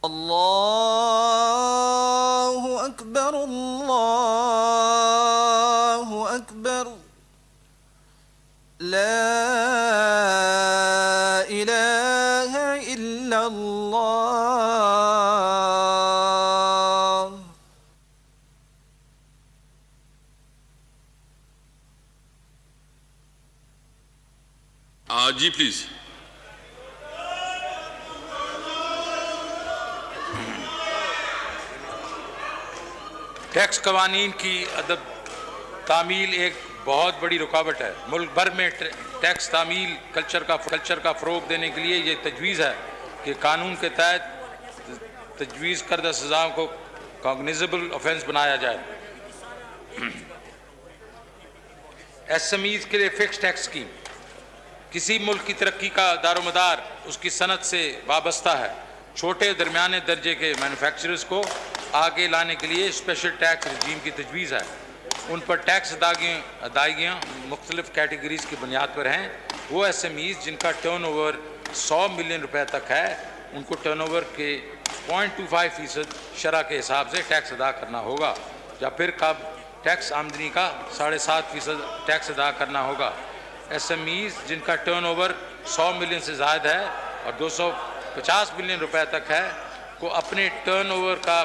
اللہ اکبر، اللہ اکبر، لا الہ الا اللہ۔ جی پلیز۔ ٹیکس قوانین کی عدم تعمیل ایک بہت بڑی رکاوٹ ہے۔ ملک بھر میں ٹیکس تعمیل کلچر کا فروغ دینے کے لیے یہ تجویز ہے کہ قانون کے تحت تجویز کردہ سزاؤں کو کاگنیزبل آفینس بنایا جائے۔ ایس ایم ایز کے لیے فکس ٹیکس اسکیم۔ کسی ملک کی ترقی کا دار و مدار اس کی صنعت سے وابستہ ہے۔ چھوٹے درمیانے درجے کے مینوفیکچررز کو آگے لانے کے لیے اسپیشل ٹیکس رجیم کی تجویز ہے۔ ان پر ٹیکس ادائیگیاں مختلف کیٹیگریز کی بنیاد پر ہیں۔ وہ ایس ایم ایز جن کا ٹرن اوور 100 ملین روپے تک ہے، ان کو ٹرن اوور کے 0.25% شرح کے حساب سے ٹیکس ادا کرنا ہوگا، یا پھر ٹیکس آمدنی کا 7.5% ٹیکس ادا کرنا ہوگا۔ ایس ایم ایز جن کا ٹرن اوور 100 ملین سے زائد ہے اور 250 ملین روپے تک ہے کو اپنے ٹرن اوور کا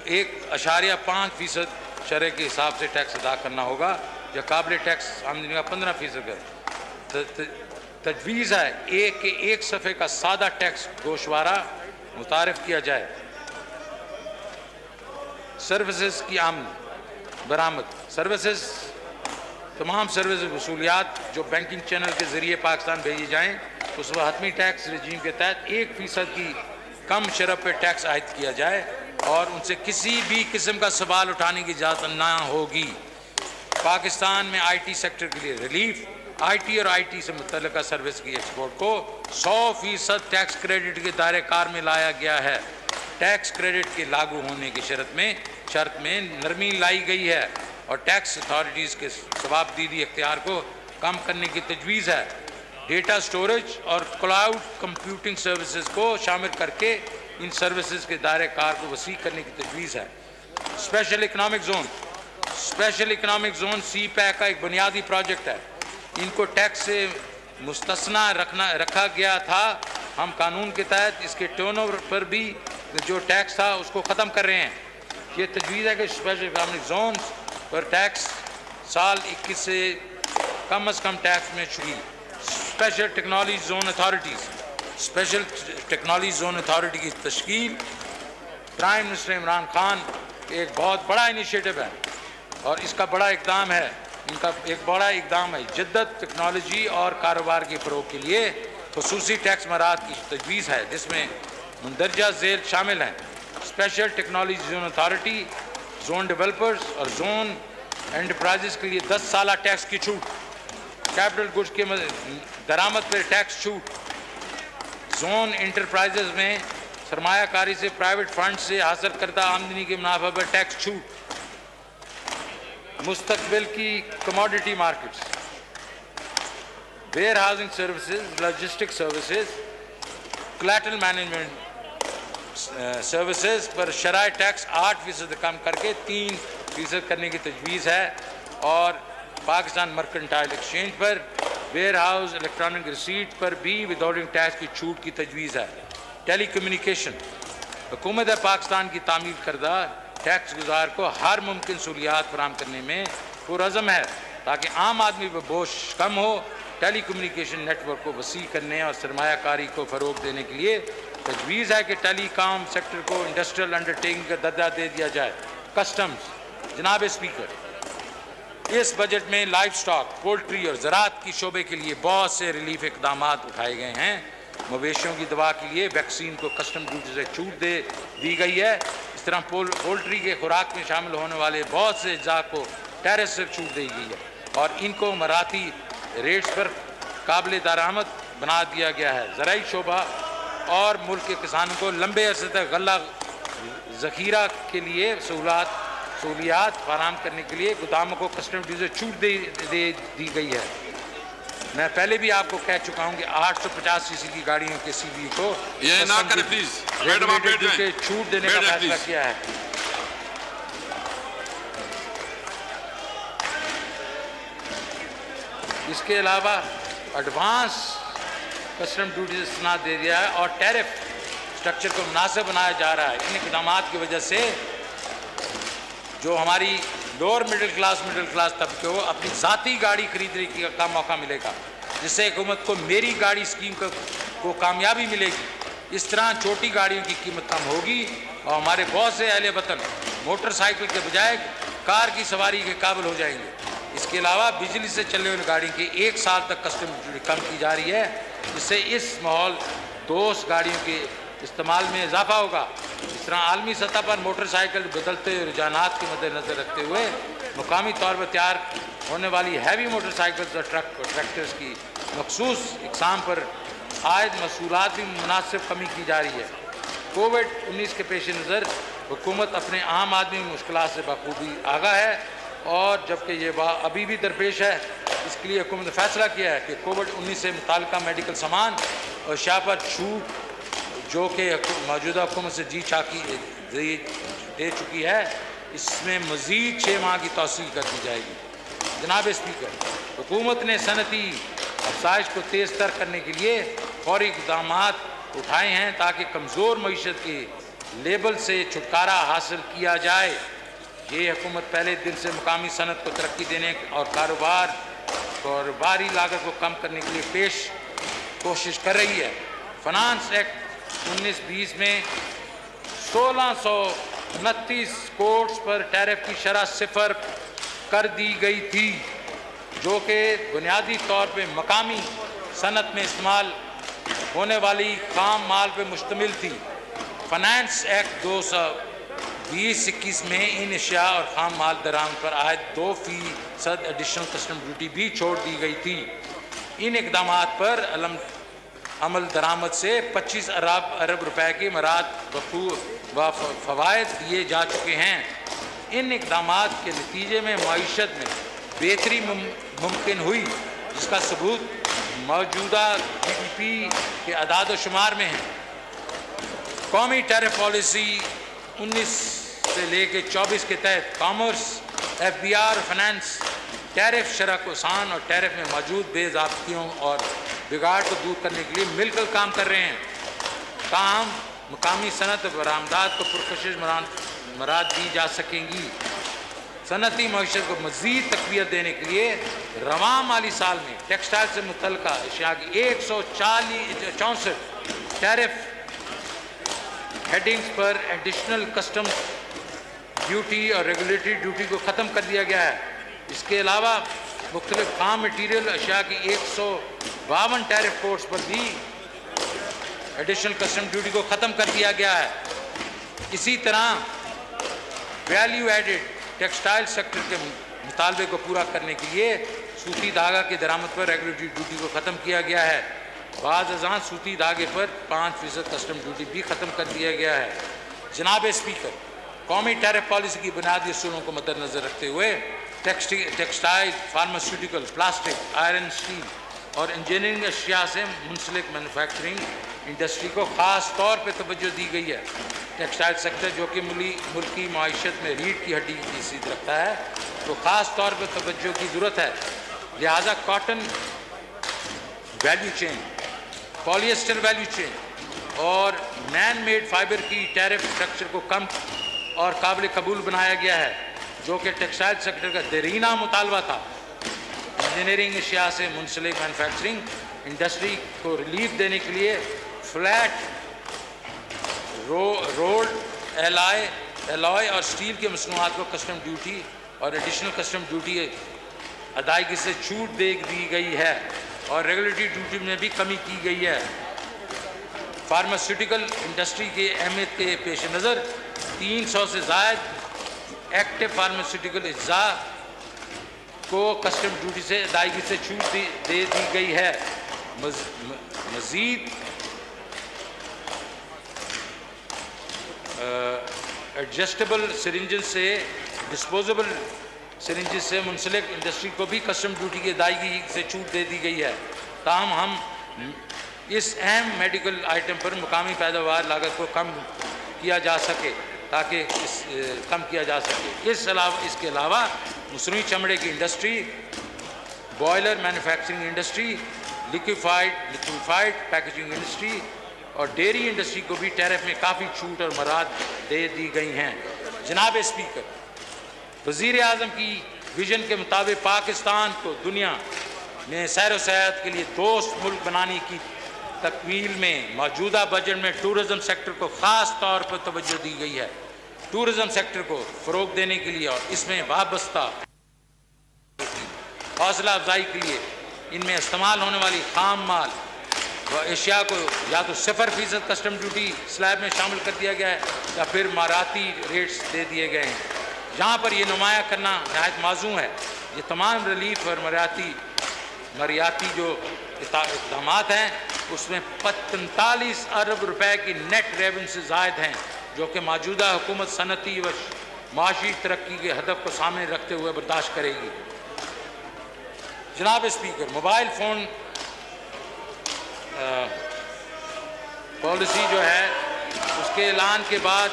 1.5% شرح کے حساب سے ٹیکس ادا کرنا ہوگا، یا قابل ٹیکس آمدنی کا 15% ہے۔ تجویز ہے کہ ایک صفحے کا سادہ ٹیکس گوشوارہ متعارف کیا جائے۔ سروسز کی آمد برآمد۔ تمام سروس وصولیات جو بینکنگ چینل کے ذریعے پاکستان بھیجی جائیں اس پر حتمی ٹیکس رجیم کے تحت 1% کی کم شرح پہ ٹیکس عائد کیا جائے اور ان سے کسی بھی قسم کا سوال اٹھانے کی اجازت نہ ہوگی۔ پاکستان میں آئی ٹی سیکٹر کے لیے ریلیف۔ آئی ٹی اور آئی ٹی سے متعلقہ سروس کی ایکسپورٹ کو 100% ٹیکس کریڈٹ کے دائرۂ کار میں لایا گیا ہے۔ ٹیکس کریڈٹ کے لاگو ہونے کی شرط میں نرمی لائی گئی ہے اور ٹیکس اتھارٹیز کے ثوابدیدی اختیار کو کم کرنے کی تجویز ہے۔ ڈیٹا سٹوریج اور کلاؤڈ کمپیوٹنگ سروسز کو شامل کر کے ان سروسز کے دائرۂ کار کو وسیع کرنے کی تجویز ہے۔ اسپیشل اکنامک زون سی پیک کا ایک بنیادی پروجیکٹ ہے۔ ان کو ٹیکس سے مستثنی رکھا گیا تھا ہم قانون کے تحت اس کے ٹرن اوور پر بھی جو ٹیکس تھا اس کو ختم کر رہے ہیں. یہ تجویز ہے کہ اسپیشل اکنامک زونز پر ٹیکس سال 21 سے کم از کم ٹیکس میں چھوڑی. Special technology zone authorities, special technology zone authority کی تشکیل پرائم منسٹر عمران خان ایک بہت بڑا انیشیٹو ہے اور اس کا بڑا اقدام ہے. ان کا ایک بڑا اقدام ہے. جدت ٹیکنالوجی اور کاروبار کے فروغ کے لیے خصوصی ٹیکس مراحت کی تجویز ہے جس میں مندرجہ ذیل شامل ہیں: special technology zone authority, zone developers اور زون انٹرپرائزز کے لیے 10 سالہ ٹیکس کی چھوٹ، کیپٹل گڈز کے درآمد پر ٹیکس چھوٹ، زون انٹرپرائزز میں سرمایہ کاری سے پرائیویٹ فنڈ سے حاصل کردہ آمدنی کے منافع پر ٹیکس چھوٹ، مستقبل کی commodity markets, warehousing services, logistic services, collateral management services پر شرائع ٹیکس 8% کم کر کے 3% کرنے کی تجویز ہے. اور پاکستان مرکنٹائل ایکسچینج پر ویئر ہاؤس الیکٹرانک ریسیٹ پر بھی وداؤٹنگ ٹیکس کی چھوٹ کی تجویز ہے. ٹیلی کمیونیکیشن، حکومت پاکستان کی تعمیر کردہ ٹیکس گزار کو ہر ممکن سہولیات فراہم کرنے میں پرعزم ہے تاکہ عام آدمی پر بوجھ کم ہو. ٹیلی کمیونیکیشن نیٹ ورک کو وسیع کرنے اور سرمایہ کاری کو فروغ دینے کے لیے تجویز ہے کہ ٹیلی کام سیکٹر کو انڈسٹریل انڈرٹیکنگ کا درجہ دے دیا جائے. کسٹمز، جناب اسپیکر، اس بجٹ میں لائف سٹاک، پولٹری اور زراعت کی شعبے کے لیے بہت سے ریلیف اقدامات اٹھائے گئے ہیں. مویشیوں کی دوا کے لیے ویکسین کو کسٹم ڈیوٹی سے چھوٹ دی گئی ہے. اس طرح پولٹری کے خوراک میں شامل ہونے والے بہت سے اجزاء کو ٹیرس سے چھوٹ دی گئی ہے اور ان کو مراعاتی ریٹس پر قابل درآمد بنا دیا گیا ہے. زرعی شعبہ اور ملک کے کسانوں کو لمبے عرصے تک غلہ ذخیرہ کے لیے سہولیات فراہم کرنے کے لیے گوداموں کو کسٹم ڈیوٹی سے چھوٹ دی گئی ہے. میں پہلے بھی آپ کو کہہ چکا ہوں کہ 850 cc کی گاڑیوں کے سی بی کو یہ نہ کریں پلیز، میڈم آپ بیٹھ جائیں، چھوٹ دینے کا فیصلہ کیا ہے. اس کے علاوہ ایڈوانس کسٹم ڈیوٹی سے سناد دے دیا ہے اور ٹیرف اسٹرکچر کو مناسب بنایا جا رہا ہے. ان اقدامات کی وجہ سے جو ہماری لوور مڈل کلاس طبقے کو اپنی ذاتی گاڑی خریدنے کا موقع ملے گا، جس سے حکومت کو میری گاڑی اسکیم کو کامیابی ملے گی. اس طرح چھوٹی گاڑیوں کی قیمت کم ہوگی اور ہمارے بہت سے اہل وطن موٹر سائیکل کے بجائے کار کی سواری کے قابل ہو جائیں گے. اس کے علاوہ بجلی سے چلنے والی گاڑی کی 1 سال تک کسٹم ڈیوٹی کم کی جا رہی ہے، جس سے اس ماحول دوست گاڑیوں کے استعمال میں اضافہ ہوگا. اس طرح عالمی سطح پر موٹر سائیکل بدلتے رجحانات کے مد نظر رکھتے ہوئے مقامی طور پر تیار ہونے والی ہیوی موٹر سائیکلز اور ٹریکٹرز کی مخصوص اقسام پر عائد محصولات بھی مناسب کمی کی جا رہی ہے. کووڈ-19 کے پیش نظر حکومت اپنے عام آدمی کی مشکلات سے بخوبی آگاہ ہے اور جبکہ یہ ابھی بھی درپیش ہے، اس کے لیے حکومت نے فیصلہ کیا ہے کہ کووڈ-19 سے متعلقہ میڈیکل سامان اور اشیاء پر چھوٹ جو کہ موجودہ حکومت سے جی چاکی دے چکی ہے، اس میں مزید 6 ماہ کی توسیع کر دی جائے گی. جناب اسپیکر، حکومت نے صنعتی افزائش کو تیز تر کرنے کے لیے فوری اقدامات اٹھائے ہیں تاکہ کمزور معیشت کے لیبل سے چھٹکارا حاصل کیا جائے. یہ حکومت پہلے دن سے مقامی صنعت کو ترقی دینے اور کاروباری لاگت کو کم کرنے کے لیے کوشش کر رہی ہے. فنانس ایکٹ 1920 میں 1629 کوٹس پر ٹیرف کی شرح 0 کر دی گئی تھی، جو کہ بنیادی طور پہ مقامی صنعت میں استعمال ہونے والی خام مال پہ مشتمل تھی. فنانس ایکٹ 2020-21 میں ان اشیاء اور خام مال درآمد پر عائد 2% ایڈیشنل کسٹم ڈیوٹی بھی چھوڑ دی گئی تھی. ان اقدامات پر عمل درآمد سے 25 ارب روپے کی مراد و فوائد دیے جا چکے ہیں. ان اقدامات کے نتیجے میں معیشت میں بہتری ممکن ہوئی، جس کا ثبوت موجودہ GDP کے اعداد و شمار میں ہے. قومی ٹیرف پالیسی 19 سے لے کے 24 کے تحت کامرس، FBR اور فنانس ٹیرف شرح کو آسان اور ٹیرف میں موجود بے ضابطگیوں اور بگاڑ کو دور کرنے کے لیے مل کر کام کر رہے ہیں. تاہم مقامی صنعت برآمدات کو پرکشش مراد دی جا سکیں گی. صنعتی معیشت کو مزید تقویت دینے کے لیے رواں مالی سال میں ٹیکسٹائل سے متعلقہ اشیاء کی 164 ٹیرف ہیڈنگز پر ایڈیشنل کسٹم ڈیوٹی اور ریگولیٹری ڈیوٹی کو ختم کر دیا گیا ہے. اس کے علاوہ مختلف خام مٹیریل اشیاء کی 152 ٹیرف کوڈز پر بھی ایڈیشنل کسٹم ڈیوٹی کو ختم کر دیا گیا ہے. اسی طرح ویلیو ایڈڈ ٹیکسٹائل سیکٹر کے مطالبے کو پورا کرنے کے لیے سوتی دھاگا کی درآمد پر ریگولیٹری ڈیوٹی کو ختم کیا گیا ہے. بعض ازاں سوتی دھاگے پر 5% کسٹم ڈیوٹی بھی ختم کر دیا گیا ہے. جناب اسپیکر، قومی ٹیرف پالیسی کی بنیادی اصولوں کو مد نظر رکھتے ہوئے textile, pharmaceutical, plastic, iron, steel اور انجینئرنگ اشیاء سے منسلک مینوفیکچرنگ انڈسٹری کو خاص طور پہ توجہ دی گئی ہے. ٹیکسٹائل سیکٹر جو کہ ملکی معیشت میں ریڑھ کی ہڈی کی حیثیت رکھتا ہے تو خاص طور پہ توجہ کی ضرورت ہے. لہٰذا کاٹن ویلیو چین، پولی ایسٹر ویلیو چین اور مین میڈ فائبر کی ٹیرف اسٹرکچر کو کم اور قابل قبول بنایا گیا ہے، جو کہ ٹیکسٹائل سیکٹر کا دیرینہ مطالبہ تھا. انجینئرنگ اشیاء سے منسلک مینوفیکچرنگ انڈسٹری کو ریلیف دینے کے لیے فلیٹ رولڈ الوائے اور اسٹیل کے مصنوعات کو کسٹم ڈیوٹی اور ایڈیشنل کسٹم ڈیوٹی ادائیگی سے چھوٹ دے دی گئی ہے اور ریگولیٹری ڈیوٹی میں بھی کمی کی گئی ہے. فارماسیوٹیکل انڈسٹری کی اہمیت کے پیش نظر 300 سے زائد ایکٹیو فارماسیوٹیکل اجزاء کو کسٹم ڈیوٹی سے ادائیگی سے چھوٹ دے دی گئی ہے. مزید ایڈجسٹیبل سرنجز سے ڈسپوزیبل سرنجز سے منسلک انڈسٹری کو بھی کسٹم ڈیوٹی کی ادائیگی سے چھوٹ دے دی گئی ہے. تاہم ہم اس اہم میڈیکل آئٹم پر مقامی پیداوار لاگت کو کم کیا جا سکے اس کے علاوہ مصنوعی چمڑے کی industry, boiler manufacturing industry, liquefied packaging industry اور ڈیری انڈسٹری کو بھی ٹیرف میں کافی چھوٹ اور مراد دے دی گئی ہیں. جناب اسپیکر، وزیر اعظم کی ویژن کے مطابق پاکستان کو دنیا میں سیر و سیاحت کے لیے دوست ملک بنانے کی تکمیل میں موجودہ بجٹ میں ٹورزم سیکٹر کو خاص طور پر توجہ دی گئی ہے. ٹورزم سیکٹر کو فروغ دینے کے لیے اور اس میں وابستہ حوصلہ افزائی کے لیے ان میں استعمال ہونے والی خام مال و اشیاء کو یا تو 0% کسٹم ڈیوٹی سلیب میں شامل کر دیا گیا ہے یا پھر ماراتی ریٹس دے دیے گئے ہیں. جہاں پر یہ نمایاں کرنا نہایت موزوں ہے. یہ تمام ریلیف اور مالیاتی جو اقدامات ہیں اس میں 45 ارب روپے کی نیٹ ریونیو سے زائد ہیں، جو کہ موجودہ حکومت صنعتی و معاشی ترقی کے ہدف کو سامنے رکھتے ہوئے برداشت کرے گی. جناب اسپیکر، موبائل فون پالیسی جو ہے اس کے اعلان کے بعد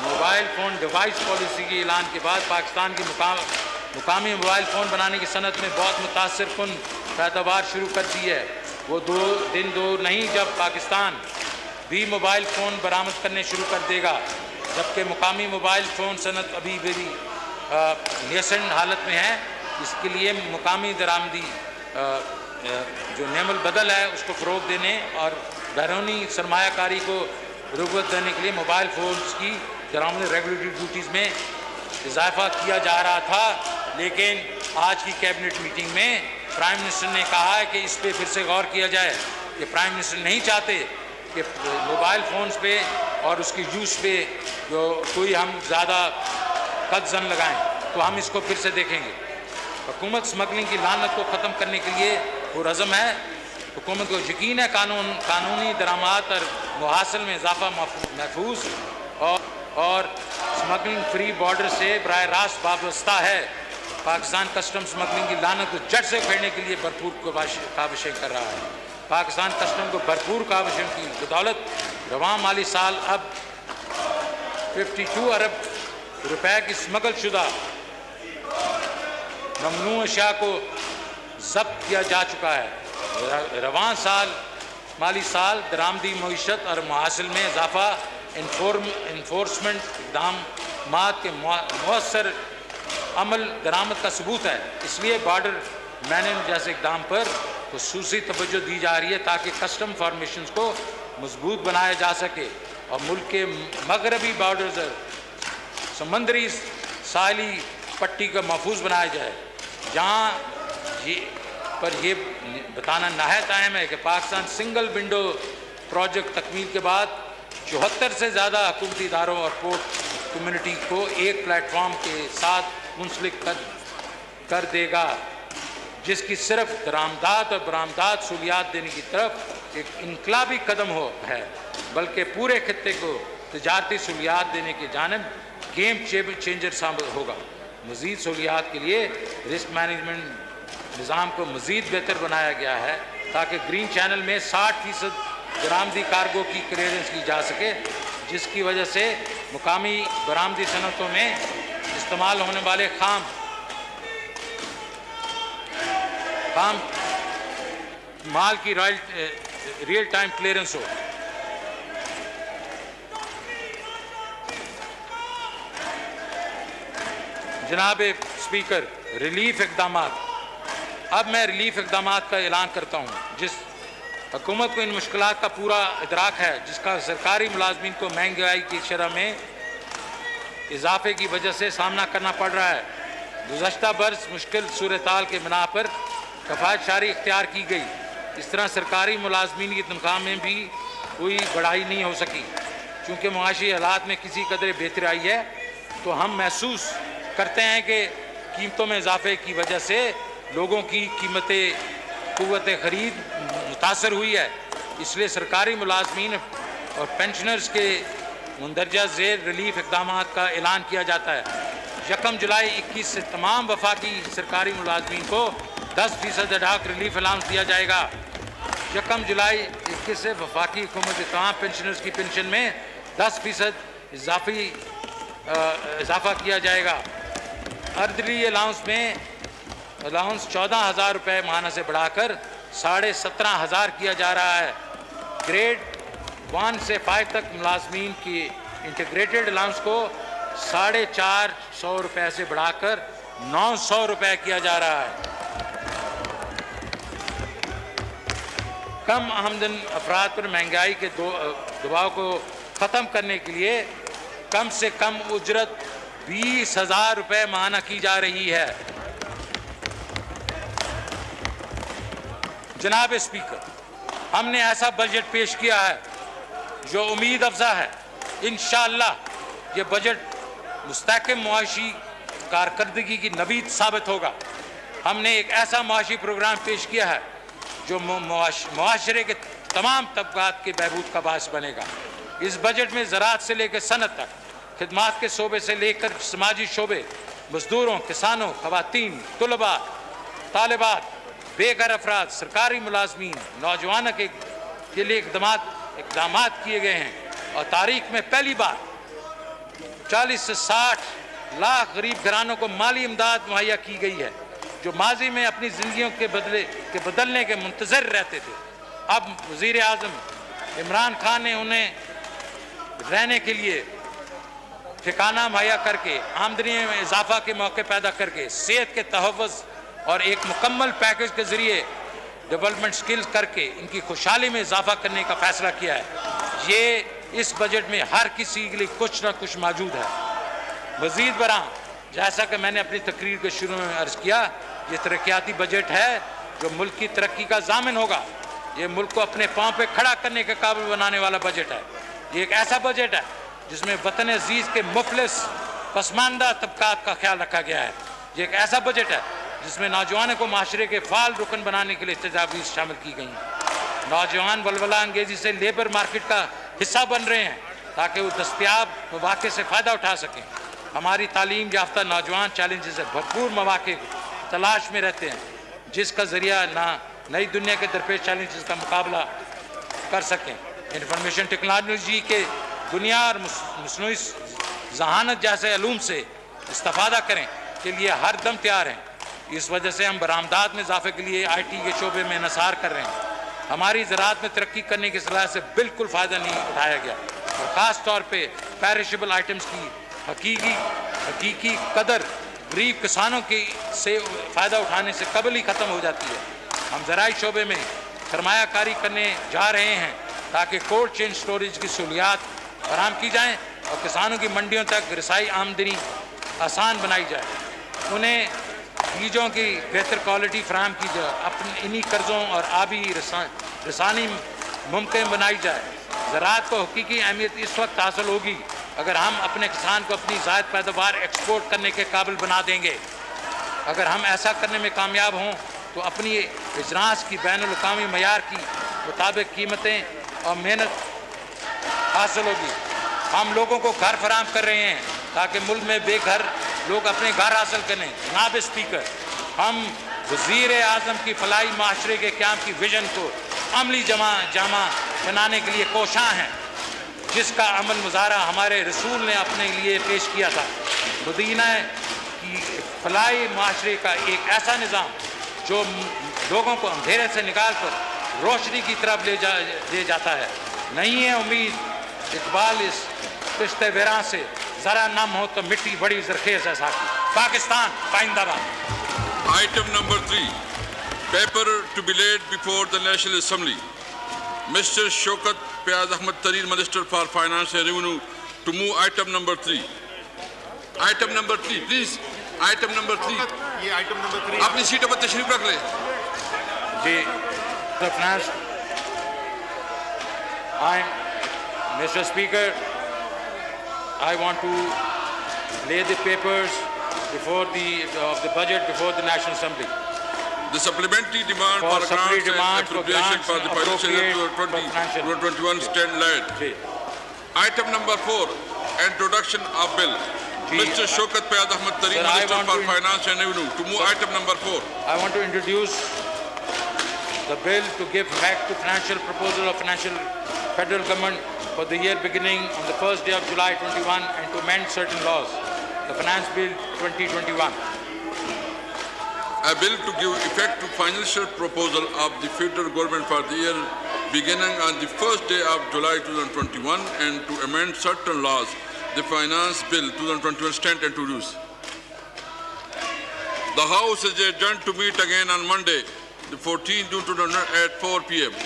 موبائل فون ڈیوائس پالیسی کے اعلان کے بعد پاکستان کی مقامی موبائل فون بنانے کی صنعت میں بہت متاثر کن پیداوار شروع کر دی ہے. وہ دن دور نہیں جب پاکستان بھی موبائل فون برآمد کرنے شروع کر دے گا، جبکہ مقامی موبائل فون صنعت ابھی بھی نیسنٹ حالت میں ہے. اس کے لیے مقامی درآمدی جو نعم البدل ہے اس کو فروغ دینے اور بیرونی سرمایہ کاری کو رغبت دینے کے لیے موبائل فونز کی درآمدی ریگولیٹری ڈیوٹیز میں اضافہ کیا جا رہا تھا. لیکن آج کی کیبنٹ میٹنگ میں پرائم منسٹر نے کہا ہے کہ اس پہ پھر سے غور کیا جائے کہ پرائم منسٹر نہیں چاہتے کہ موبائل فونز پہ اور اس کی یوز پہ جو کوئی ہم زیادہ قد زن لگائیں، تو ہم اس کو پھر سے دیکھیں گے. حکومت اسمگلنگ کی لعنت کو ختم کرنے کے لیے پرعزم ہے. حکومت کو یقین ہے قانونی درآمد اور محاصل میں اضافہ محفوظ اور اسمگلنگ فری بارڈر سے براہ راست وابستہ ہے. پاکستان کسٹم اسمگلنگ کی لعنت کو جڑ سے پھیرنے کے لیے بھرپور کاوشیں کر رہا ہے. پاکستان کسٹم کو بھرپور کاوشوں کی بدولت رواں مالی سال اب 52 ارب روپے کی اسمگل شدہ ممنوع اشیاء کو ضبط کیا جا چکا ہے۔ رواں سال مالی سال درآمدی معیشت اور محاصل میں اضافہ انفورسمنٹ اقدامات کے مؤثر عمل درآمد کا ثبوت ہے۔ اس لیے بارڈر مینجمنٹ جیسے اقدام پر خصوصی توجہ دی جا رہی ہے تاکہ کسٹم فارمیشنز کو مضبوط بنایا جا سکے اور ملک کے مغربی بارڈرز سمندری ساحلی پٹی کا محفوظ بنایا جائے، جہاں یہ بتانا نہایت اہم ہے کہ پاکستان سنگل ونڈو پروجیکٹ تکمیل کے بعد 74 سے زیادہ حکومتی اداروں اور پورٹ کمیونٹی کو ایک پلیٹ فارم کے ساتھ منسلک کر دے گا، جس کی صرف درآمدات اور برآمدات سہولیات دینے کی طرف ایک انقلابی قدم ہے، بلکہ پورے خطے کو تجارتی سہولیات دینے کی جانب گیم چینجر ثابت ہوگا۔ مزید سہولیات کے لیے رسک مینجمنٹ نظام کو مزید بہتر بنایا گیا ہے تاکہ گرین چینل میں 60% برآمدی کارگو کی کلیئرنس کی جا سکے، جس کی وجہ سے مقامی برآمدی صنعتوں میں استعمال ہونے والے خام مال کی ریئل ٹائم کلیئرنس ہو۔ جناب اسپیکر، ریلیف اقدامات۔ اب میں ریلیف اقدامات کا اعلان کرتا ہوں۔ جس حکومت کو ان مشکلات کا پورا ادراک ہے، جس کا سرکاری ملازمین کو مہنگائی کی شرح میں اضافے کی وجہ سے سامنا کرنا پڑ رہا ہے، گزشتہ برس مشکل صورتحال کے بنا پر کفایت شاری اختیار کی گئی۔ اس طرح سرکاری ملازمین کی تنخواہ میں بھی کوئی بڑھائی نہیں ہو سکی۔ چونکہ معاشی حالات میں کسی قدر بہتری آئی ہے، تو ہم محسوس کرتے ہیں کہ قیمتوں میں اضافے کی وجہ سے لوگوں کی قوت خرید متاثر ہوئی ہے۔ اس لیے سرکاری ملازمین اور پینشنرز کے مندرجہ ذیل ریلیف اقدامات کا اعلان کیا جاتا ہے۔ 1 جولائی 21 سے تمام وفاقی سرکاری ملازمین کو 10% اڈاک ریلیف الاؤنس دیا جائے گا۔ 1 جولائی 21 سے وفاقی حکومت کے تمام پینشنرز کی پینشن میں 10% اضافہ کیا جائے گا۔ ارلی الاؤنس 14,000 روپے ماہانہ سے بڑھا کر 17,500 کیا جا رہا ہے۔ گریڈ 1 سے 5 تک ملازمین کی انٹیگریٹڈ الاؤنس کو 450 روپے سے بڑھا کر 900 روپے کیا جا رہا ہے۔ کم آمدن افراد پر مہنگائی کے دباؤ کو ختم کرنے کے لیے کم سے کم اجرت 20,000 روپے ماہانہ کی جا رہی ہے۔ جناب اسپیکر، ہم نے ایسا بجٹ پیش کیا ہے جو امید افزا ہے۔ انشاءاللہ یہ بجٹ مستحکم معاشی کارکردگی کی نوید ثابت ہوگا۔ ہم نے ایک ایسا معاشی پروگرام پیش کیا ہے جو معاشرے کے تمام طبقات کے بہبود کا باعث بنے گا۔ اس بجٹ میں زراعت سے لے کر صنعت تک، خدمات کے شعبے سے لے کر سماجی شعبے، مزدوروں، کسانوں، خواتین، طلباء، طالبات، بے گھر افراد، سرکاری ملازمین، نوجوانوں کے لیے اقدامات کیے گئے ہیں، اور تاریخ میں پہلی بار 40 سے 60 لاکھ غریب گھرانوں کو مالی امداد مہیا کی گئی ہے، جو ماضی میں اپنی زندگیوں کے بدلنے کے منتظر رہتے تھے۔ اب وزیر اعظم عمران خان نے انہیں رہنے کے لیے ٹھکانہ مہیا کر کے، آمدنی میں اضافہ کے موقع پیدا کر کے، صحت کے تحفظ اور ایک مکمل پیکج کے ذریعے ڈیولپمنٹ سکلز کر کے ان کی خوشحالی میں اضافہ کرنے کا فیصلہ کیا ہے۔ یہ اس بجٹ میں ہر کسی کے لیے کچھ نہ کچھ موجود ہے۔ مزید برآں، جیسا کہ میں نے اپنی تقریر کے شروع میں عرض کیا، یہ ترقیاتی بجٹ ہے جو ملک کی ترقی کا ضامن ہوگا۔ یہ ملک کو اپنے پاؤں پہ کھڑا کرنے کے قابل بنانے والا بجٹ ہے۔ یہ ایک ایسا بجٹ ہے جس میں وطن عزیز کے مفلس پسماندہ طبقات کا خیال رکھا گیا ہے۔ یہ ایک ایسا بجٹ ہے جس میں نوجوانوں کو معاشرے کے فعال رکن بنانے کے لیے تجاویز شامل کی گئی ہیں۔ نوجوان ولولہ انگیزی سے لیبر مارکیٹ کا حصہ بن رہے ہیں تاکہ وہ دستیاب مواقع سے فائدہ اٹھا سکیں۔ ہماری تعلیم یافتہ نوجوان چیلنجز سے بھرپور مواقع تلاش میں رہتے ہیں، جس کا ذریعہ نئی دنیا کے درپیش چیلنجز کا مقابلہ کر سکیں۔ انفارمیشن ٹیکنالوجی کے دنیا اور مصنوعی ذہانت جیسے علوم سے استفادہ کریں کے لیے ہر دم تیار ہیں۔ اس وجہ سے ہم برآمدات میں اضافے کے لیے آئی ٹی کے شعبے میں انحصار کر رہے ہیں. ہماری زراعت میں ترقی کرنے کی صلاحیت سے بالکل فائدہ نہیں اٹھایا گیا اور خاص طور پہ پیرشیبل آئٹمز کی حقیقی قدر غریب کسانوں کی سے فائدہ اٹھانے سے قبل ہی ختم ہو جاتی ہے. ہم زرعی شعبے میں سرمایہ کاری کرنے جا رہے ہیں تاکہ کولڈ چین سٹوریج کی سہولیات فراہم کی جائیں اور کسانوں کی منڈیوں تک رسائی آمدنی آسان بنائی جائے. انہیں بیجوں کی بہتر کوالٹی فراہم کی جائے. انہی قرضوں اور آبی رسانی ممکن بنائی جائے. زراعت کو حقیقی اہمیت اس وقت حاصل ہوگی اگر ہم اپنے کسان کو اپنی زائد پیداوار ایکسپورٹ کرنے کے قابل بنا دیں گے. اگر ہم ایسا کرنے میں کامیاب ہوں تو اپنی اجناس کی بین الاقوامی معیار کی مطابق قیمتیں اور محنت حاصل ہوگی. ہم لوگوں کو گھر فراہم کر رہے ہیں تاکہ ملک میں بے گھر لوگ اپنے گھر حاصل کریں. جناب اسپیکر، ہم وزیر اعظم کی فلاحی معاشرے کے قیام کی ویژن کو عملی جامع بنانے کے لیے کوشاں ہیں، جس کا عمل مظاہرہ ہمارے رسول نے اپنے لیے پیش کیا تھا. مدینہ کی فلاحی معاشرے کا ایک ایسا نظام جو لوگوں کو اندھیرے سے نکال کر روشنی کی طرف لے جاتا ہے. نہیں ہے امید اقبال اس پشت ویراں سے، ذرا نم ہو تو مٹی بڑی زرخیز ہے ساقی. پاکستان پائندہ باد. Item number 3, paper to be laid before the National Assembly. Mr. Shaukat Fayaz Ahmad Tareen, Minister for Finance and Revenue, to move item number 3. Item number 3, please. Item number 3. یہ item number 3 اپنی سیٹوں پر تشریف رکھ لیں. جی finance. Mr. Speaker, I want to lay the papers of the budget before the National Assembly. The supplementary demand For for supplementary grants and demand for appropriation grants for the and financial year appropriate for 2021 stand laid. جی Item number 4, introduction of bill. جی. Mr. Shaukat Fayaz Ahmad Tareen, Sir, I Minister want for to- Finance and Revenue, to move item number 4. I want to introduce the bill to give back to financial proposal of federal government for the year beginning on the first day of July 21 and to amend certain laws. The Finance Bill 2021. A bill to give effect to financial proposal of the federal government for the year beginning on the first day of July 2021 and to amend certain laws. The Finance Bill 2021 stand introduced. The House is adjourned to meet again on Monday, the 14th June 2021 at 4 p.m.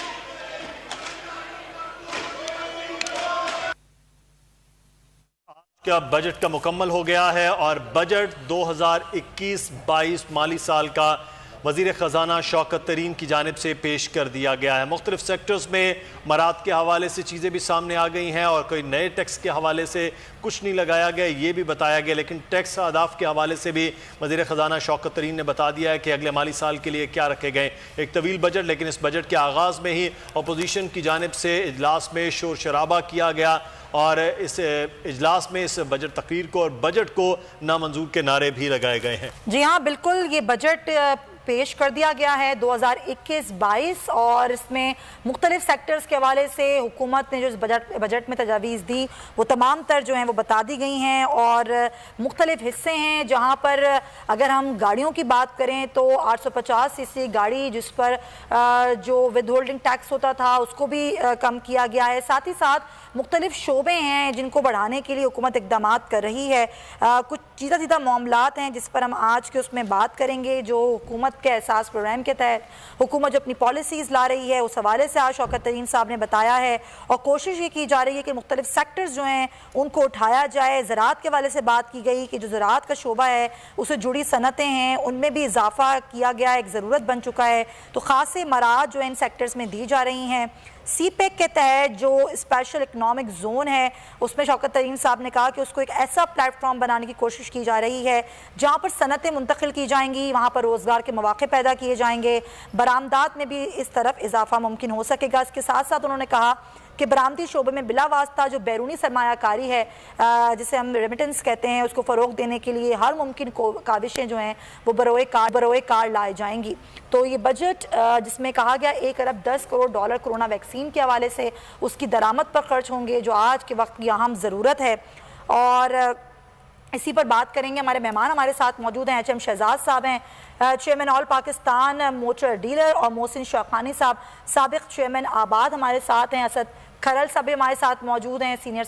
کا budget کا مکمل ہو گیا ہے اور budget 2021-22 مالی سال کا وزیر خزانہ شوکت ترین کی جانب سے پیش کر دیا گیا ہے. مختلف سیکٹرز میں مراد کے حوالے سے چیزیں بھی سامنے آ گئی ہیں اور کوئی نئے ٹیکس کے حوالے سے کچھ نہیں لگایا گیا یہ بھی بتایا گیا، لیکن ٹیکس اہداف کے حوالے سے بھی وزیر خزانہ شوکت ترین نے بتا دیا ہے کہ اگلے مالی سال کے لیے کیا رکھے گئے. ایک طویل بجٹ، لیکن اس بجٹ کے آغاز میں ہی اپوزیشن کی جانب سے اجلاس میں شور شرابہ کیا گیا اور اس اجلاس میں اس بجٹ تقریر کو اور بجٹ کو نامنظور کے نعرے بھی لگائے گئے ہیں. جی ہاں بالکل، یہ بجٹ پیش کر دیا گیا ہے 2021-22 اور اس میں مختلف سیکٹرز کے حوالے سے حکومت نے جو اس بجٹ میں تجاویز دی وہ تمام تر جو ہیں وہ بتا دی گئی ہیں اور مختلف حصے ہیں جہاں پر اگر ہم گاڑیوں کی بات کریں تو 850 cc گاڑی جس پر جو ود ہولڈنگ ٹیکس ہوتا تھا اس کو بھی کم کیا گیا ہے. ساتھ ہی ساتھ مختلف شعبے ہیں جن کو بڑھانے کے لیے حکومت اقدامات کر رہی ہے. کچھ سیدھا معاملات ہیں جس پر ہم آج کے اس میں بات کریں گے جو حکومت کے احساس پروگرام کے تحت حکومت جو اپنی پالیسیز لا رہی ہے اس حوالے سے آج شوکت ترین صاحب نے بتایا ہے اور کوشش یہ کی جا رہی ہے کہ مختلف سیکٹرز جو ہیں ان کو اٹھایا جائے. زراعت کے حوالے سے بات کی گئی کہ جو زراعت کا شعبہ ہے اس سے جڑی صنعتیں ہیں ان میں بھی اضافہ کیا گیا ہے، ایک ضرورت بن چکا ہے تو خاصے مراعات جو ان سیکٹرز میں دی جا رہی ہیں. سی پیک کے تحت جو اسپیشل اکنامک زون ہے اس میں شوکت ترین صاحب نے کہا کہ اس کو ایک ایسا پلیٹ فارم بنانے کی کوشش کی جا رہی ہے جہاں پر صنعتیں منتقل کی جائیں گی، وہاں پر روزگار کے مواقع پیدا کیے جائیں گے، برآمدات میں بھی اس طرف اضافہ ممکن ہو سکے گا. اس کے ساتھ ساتھ انہوں نے کہا کہ برآمدی شعبے میں بلا واسطہ جو بیرونی سرمایہ کاری ہے جسے ہم ریمیٹنس کہتے ہیں اس کو فروغ دینے کے لیے ہر ممکن کاوشیں جو ہیں وہ بروئے کار لائے جائیں گی. تو یہ بجٹ جس میں کہا گیا $1 ارب 10 کروڑ کورونا ویکسین کے حوالے سے اس کی درآمد پر خرچ ہوں گے جو آج کے وقت کی اہم ضرورت ہے. اور اسی پر بات کریں گے. ہمارے مہمان ہمارے ساتھ موجود ہیں. HM شہزاد صاحب ہیں, چیئرمین آل پاکستان موٹر ڈیلر, اور محسن شوقانی صاحب سابق چیئرمین آباد ہمارے ساتھ ہیں. اسد کھرل صاحب بھی ہمارے ساتھ موجود ہیں, سینئر